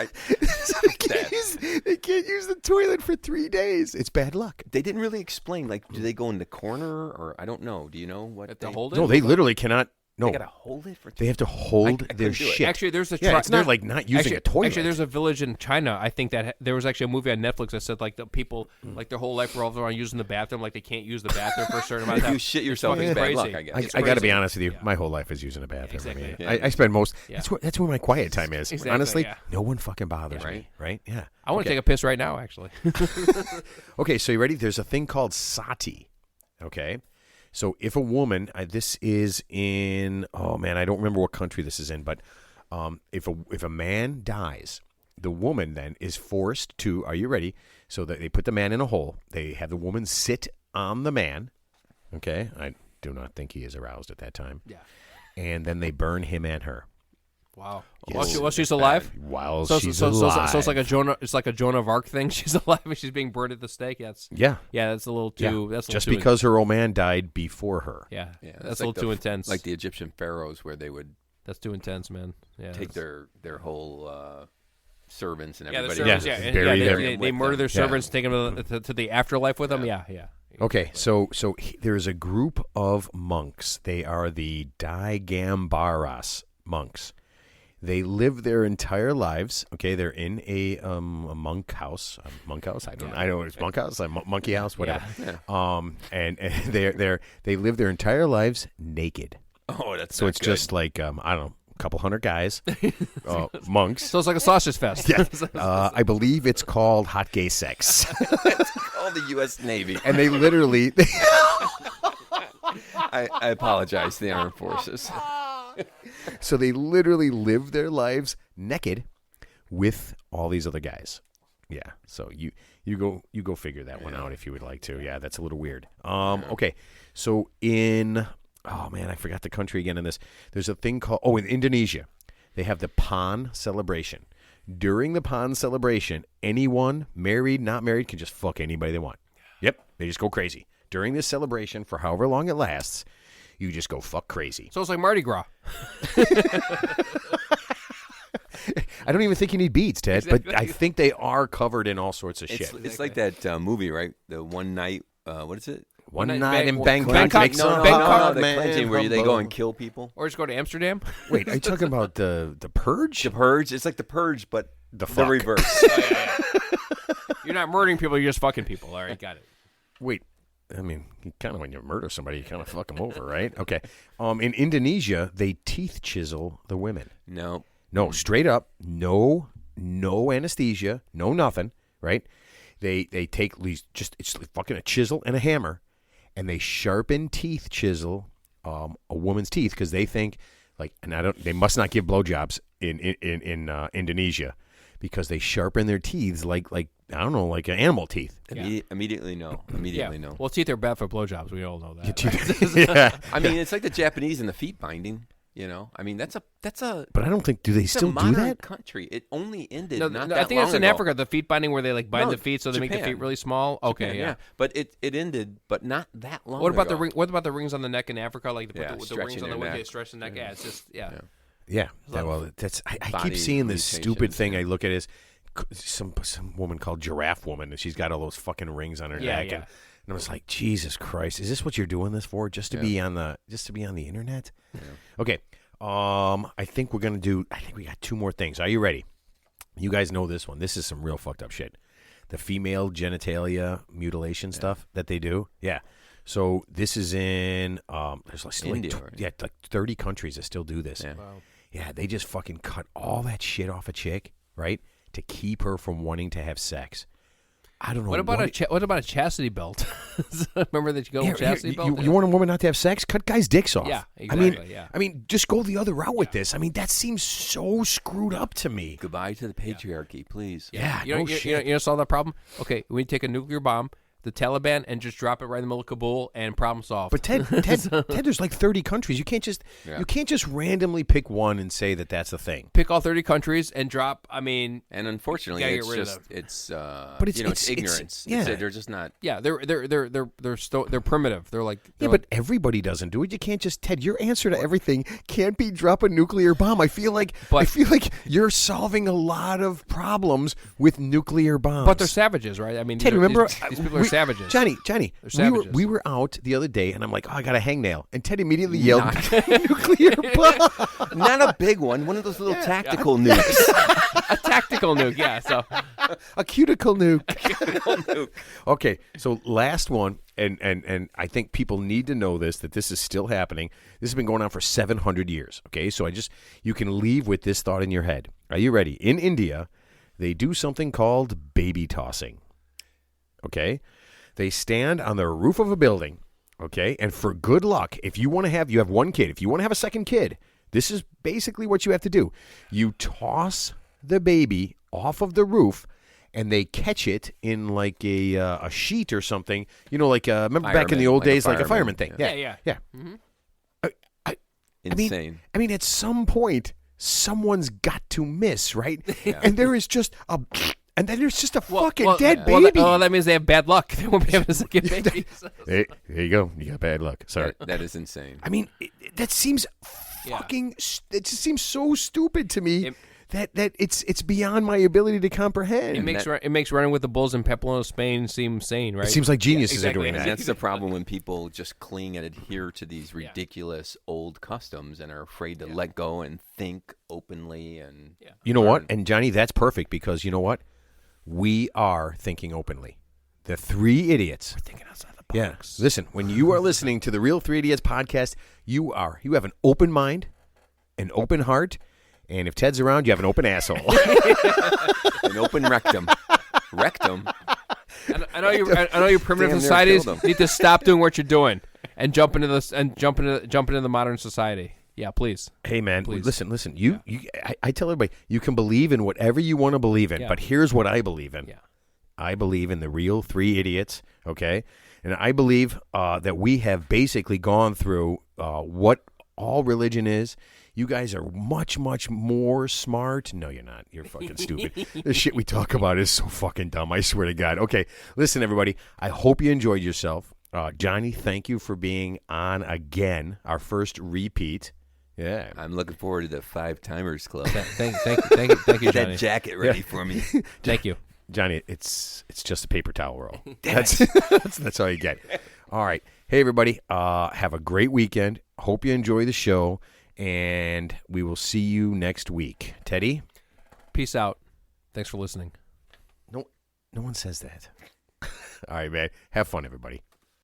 They can't use the toilet for 3 days. It's bad luck. They didn't really explain. Like, do they go in the corner or I don't know? Do you know what Have to hold it? No, they literally cannot. No, They gotta hold it for. they have to hold I their couldn't do it. shit. Actually, there's a yeah, it's not like not using a toilet. Actually, there's a village in China. I think that there was actually a movie on Netflix that said like the people like their whole life revolves around using the bathroom. Like they can't use the bathroom for a certain amount of If time. you shit yourself, it's bad luck. I guess. I got to be crazy. honest with you. Yeah. My whole life is using a bathroom. Exactly. I mean, Yeah. I spend most. Yeah. That's where my quiet time is. Exactly, Honestly, yeah. no one fucking bothers Yeah. me. Right? Yeah. I want to take a piss right now. Actually, Okay, so you ready? There's a thing called sati. Okay, so if a woman, this is in, oh man, I don't remember what country this is in, but if a man dies, the woman then is forced to. Are you ready? So that they put the man in a hole. They have the woman sit on the man. Okay, I do not think he is aroused at that time. yeah. And then they burn him and her. Wow. Yes. While she's alive. While So she's alive. So it's like a Jonah. It's like a Joan of Arc thing. She's alive and she's being burned at the stake. That's yeah. that's a little Yeah. too. That's a little Just too because her old man died before her. Yeah, Yeah, that's it's a like little too intense. Like the Egyptian pharaohs, where they would That's too intense, man. Yeah, take their whole servants and the everybody. servants, Yeah, and bury them. they with murder them. their servants, take them to the afterlife with them. Yeah, yeah. Okay, so there's a group of monks. They are the Digambaras monks. They live their entire lives. Okay, they're in a monk house. Monk house? I don't know. It's monk house, monkey house, whatever. Yeah. And they live their entire lives naked. Oh, that's So not it's good. just like I don't know, a couple hundred guys, monks. So it's like a sausage fest. I believe it's called hot gay sex. Call the U.S. Navy. And they literally I apologize to the armed forces. so they literally live their lives naked with all these other guys. Yeah. So you go figure that one out if you would like to. Yeah, that's a little weird. Okay. So oh man, I forgot the country again in this. There's a thing called in Indonesia. They have the Pon celebration. During the Pon celebration, anyone, married, not married, can just fuck anybody they want. Yep. They just go crazy. During this celebration, for however long it lasts, you just go fuck crazy. So it's like Mardi Gras. I don't even think you need beads, Ted, but I think they are covered in all sorts of shit. It's like that movie, right? The One Night. What is it? One night night in Bangkok. Bangkok. Makes No, Bangkok, the cleansing where they go and kill people. Or just go to Amsterdam. Wait, are you talking about the Purge? The Purge. It's like the Purge, but the fuck. reverse. You're not murdering people. You're just fucking people. All right, got it. Wait, I mean, kind of when you murder somebody, you kind of fuck them over, right? Okay. In Indonesia, they teeth chisel the women. No. No, straight up, no anesthesia, no nothing, right? They take it's like fucking a chisel and a hammer, and they sharpen teeth chisel a woman's teeth because they think they must not give blowjobs in Indonesia because they sharpen their teeth like I don't know, like animal teeth. Immediately no. Immediately no. Well, teeth are bad for blowjobs. We all know that. Yeah. I mean, it's like the Japanese and the feet binding. You know, I mean, that's a. But I don't think do they It's still a do modern that? country. It only ended. No, not I that think it's long in ago. Africa, the feet binding where they like bind No, the feet so they make the Japan. feet really small. Okay, Japan, yeah. But it ended, but not that long. What about ago. the ring? What about the rings on the neck in Africa? Like the, Yeah, the rings stretching on the your neck, neck. they stretch the neck. Yeah, it's just Yeah. Well, that's I keep body seeing this stupid limitations, thing. yeah. I look at it as some woman called Giraffe Woman, and she's got all those fucking rings on her neck, yeah. and I was like, Jesus Christ, is this what you're doing this for? Just to be on the internet? Yeah. Okay. I think we got two more things. Are you ready? You guys know this one. This is some real fucked up shit. The female genitalia mutilation stuff that they do. Yeah. So this is in there's still India, like, right? like 30 countries that still do this. Yeah. Wow. Yeah, they just fucking cut all that shit off a chick, right, to keep her from wanting to have sex. I don't know. What about a chastity belt? Remember that you go with chastity belt? You want a woman not to have sex? Cut guys' dicks off. Yeah, exactly, yeah. I mean, just go the other route with this. I mean, that seems so screwed up to me. Goodbye to the patriarchy, please. Yeah, You know, no shit. you know, solve that problem. Okay, we take a nuclear bomb. the Taliban and just drop it right in the middle of Kabul and problem solved. But Ted, there's like 30 countries. You can't just randomly pick one and say that that's the thing. Pick all 30 countries and drop. I mean, and unfortunately, you gotta it's get rid of just them. it's ignorance. yeah. They're just not. yeah, they're primitive. They're like But everybody doesn't do it. You can't just Ted. Your answer to everything can't be drop a nuclear bomb. I feel like you're solving a lot of problems with nuclear bombs. But they're savages, right? I mean, Ted, remember these people are savages. Johnny, They're savages. we were out the other day, and I'm like, oh, I got a hangnail, and Ted immediately yelled, nuclear bomb. Not a big one. One of those little tactical nukes. A tactical nuke, yeah. So A cuticle nuke. Okay, so last one, and I think people need to know this, that this is still happening. This has been going on for 700 years, okay? So you can leave with this thought in your head. Are you ready? In India, they do something called baby tossing, okay? They stand on the roof of a building, okay? And for good luck, you have one kid. If you want to have a second kid, this is basically what you have to do. You toss the baby off of the roof, and they catch it in like a sheet or something. You know, like remember back in the old days, like a fireman thing. Yeah. Mm-hmm. Insane. I mean, at some point, someone's got to miss, right? Yeah. And there is just a fucking dead baby. Well, that means they have bad luck. They won't be able to second baby. Hey, there you go. You got bad luck. Sorry. That is insane. I mean, that seems fucking. It just seems so stupid to me. That it's beyond my ability to comprehend. It makes running with the bulls in Pamplona, Spain seem sane, right? It seems like geniuses are doing And that. that's the problem when people just cling and adhere to these ridiculous old customs and are afraid to let go and think openly. And you know what? And Johnny, that's perfect because you know what? We are thinking openly. The three idiots. We're thinking outside the box. Yeah. Listen, when you are listening to the Real Three Idiots podcast, you have an open mind, an open heart. And if Ted's around, you have an open asshole. an open rectum. Rectum? I know your primitive societies need to stop doing what you're doing and jump into the modern society. Yeah, please. Hey, man, please. Listen. I tell everybody, you can believe in whatever you want to believe in, but here's what I believe in. Yeah. I believe in the Real Three Idiots, okay? And I believe that we have basically gone through what all religion is. You guys are much, much more smart. No, you're not. You're fucking stupid. The shit we talk about is so fucking dumb. I swear to God. Okay, listen, everybody. I hope you enjoyed yourself. Johnny, thank you for being on again. Our first repeat. Yeah. I'm looking forward to the 5 Timers Club. Thank you, Johnny. That jacket ready for me. Thank you. Johnny, it's just a paper towel roll. That's all you get. All right. Hey, everybody. Have a great weekend. Hope you enjoy the show. And we will see you next week. Teddy? Peace out. Thanks for listening. No one says that. All right, man. Have fun, everybody.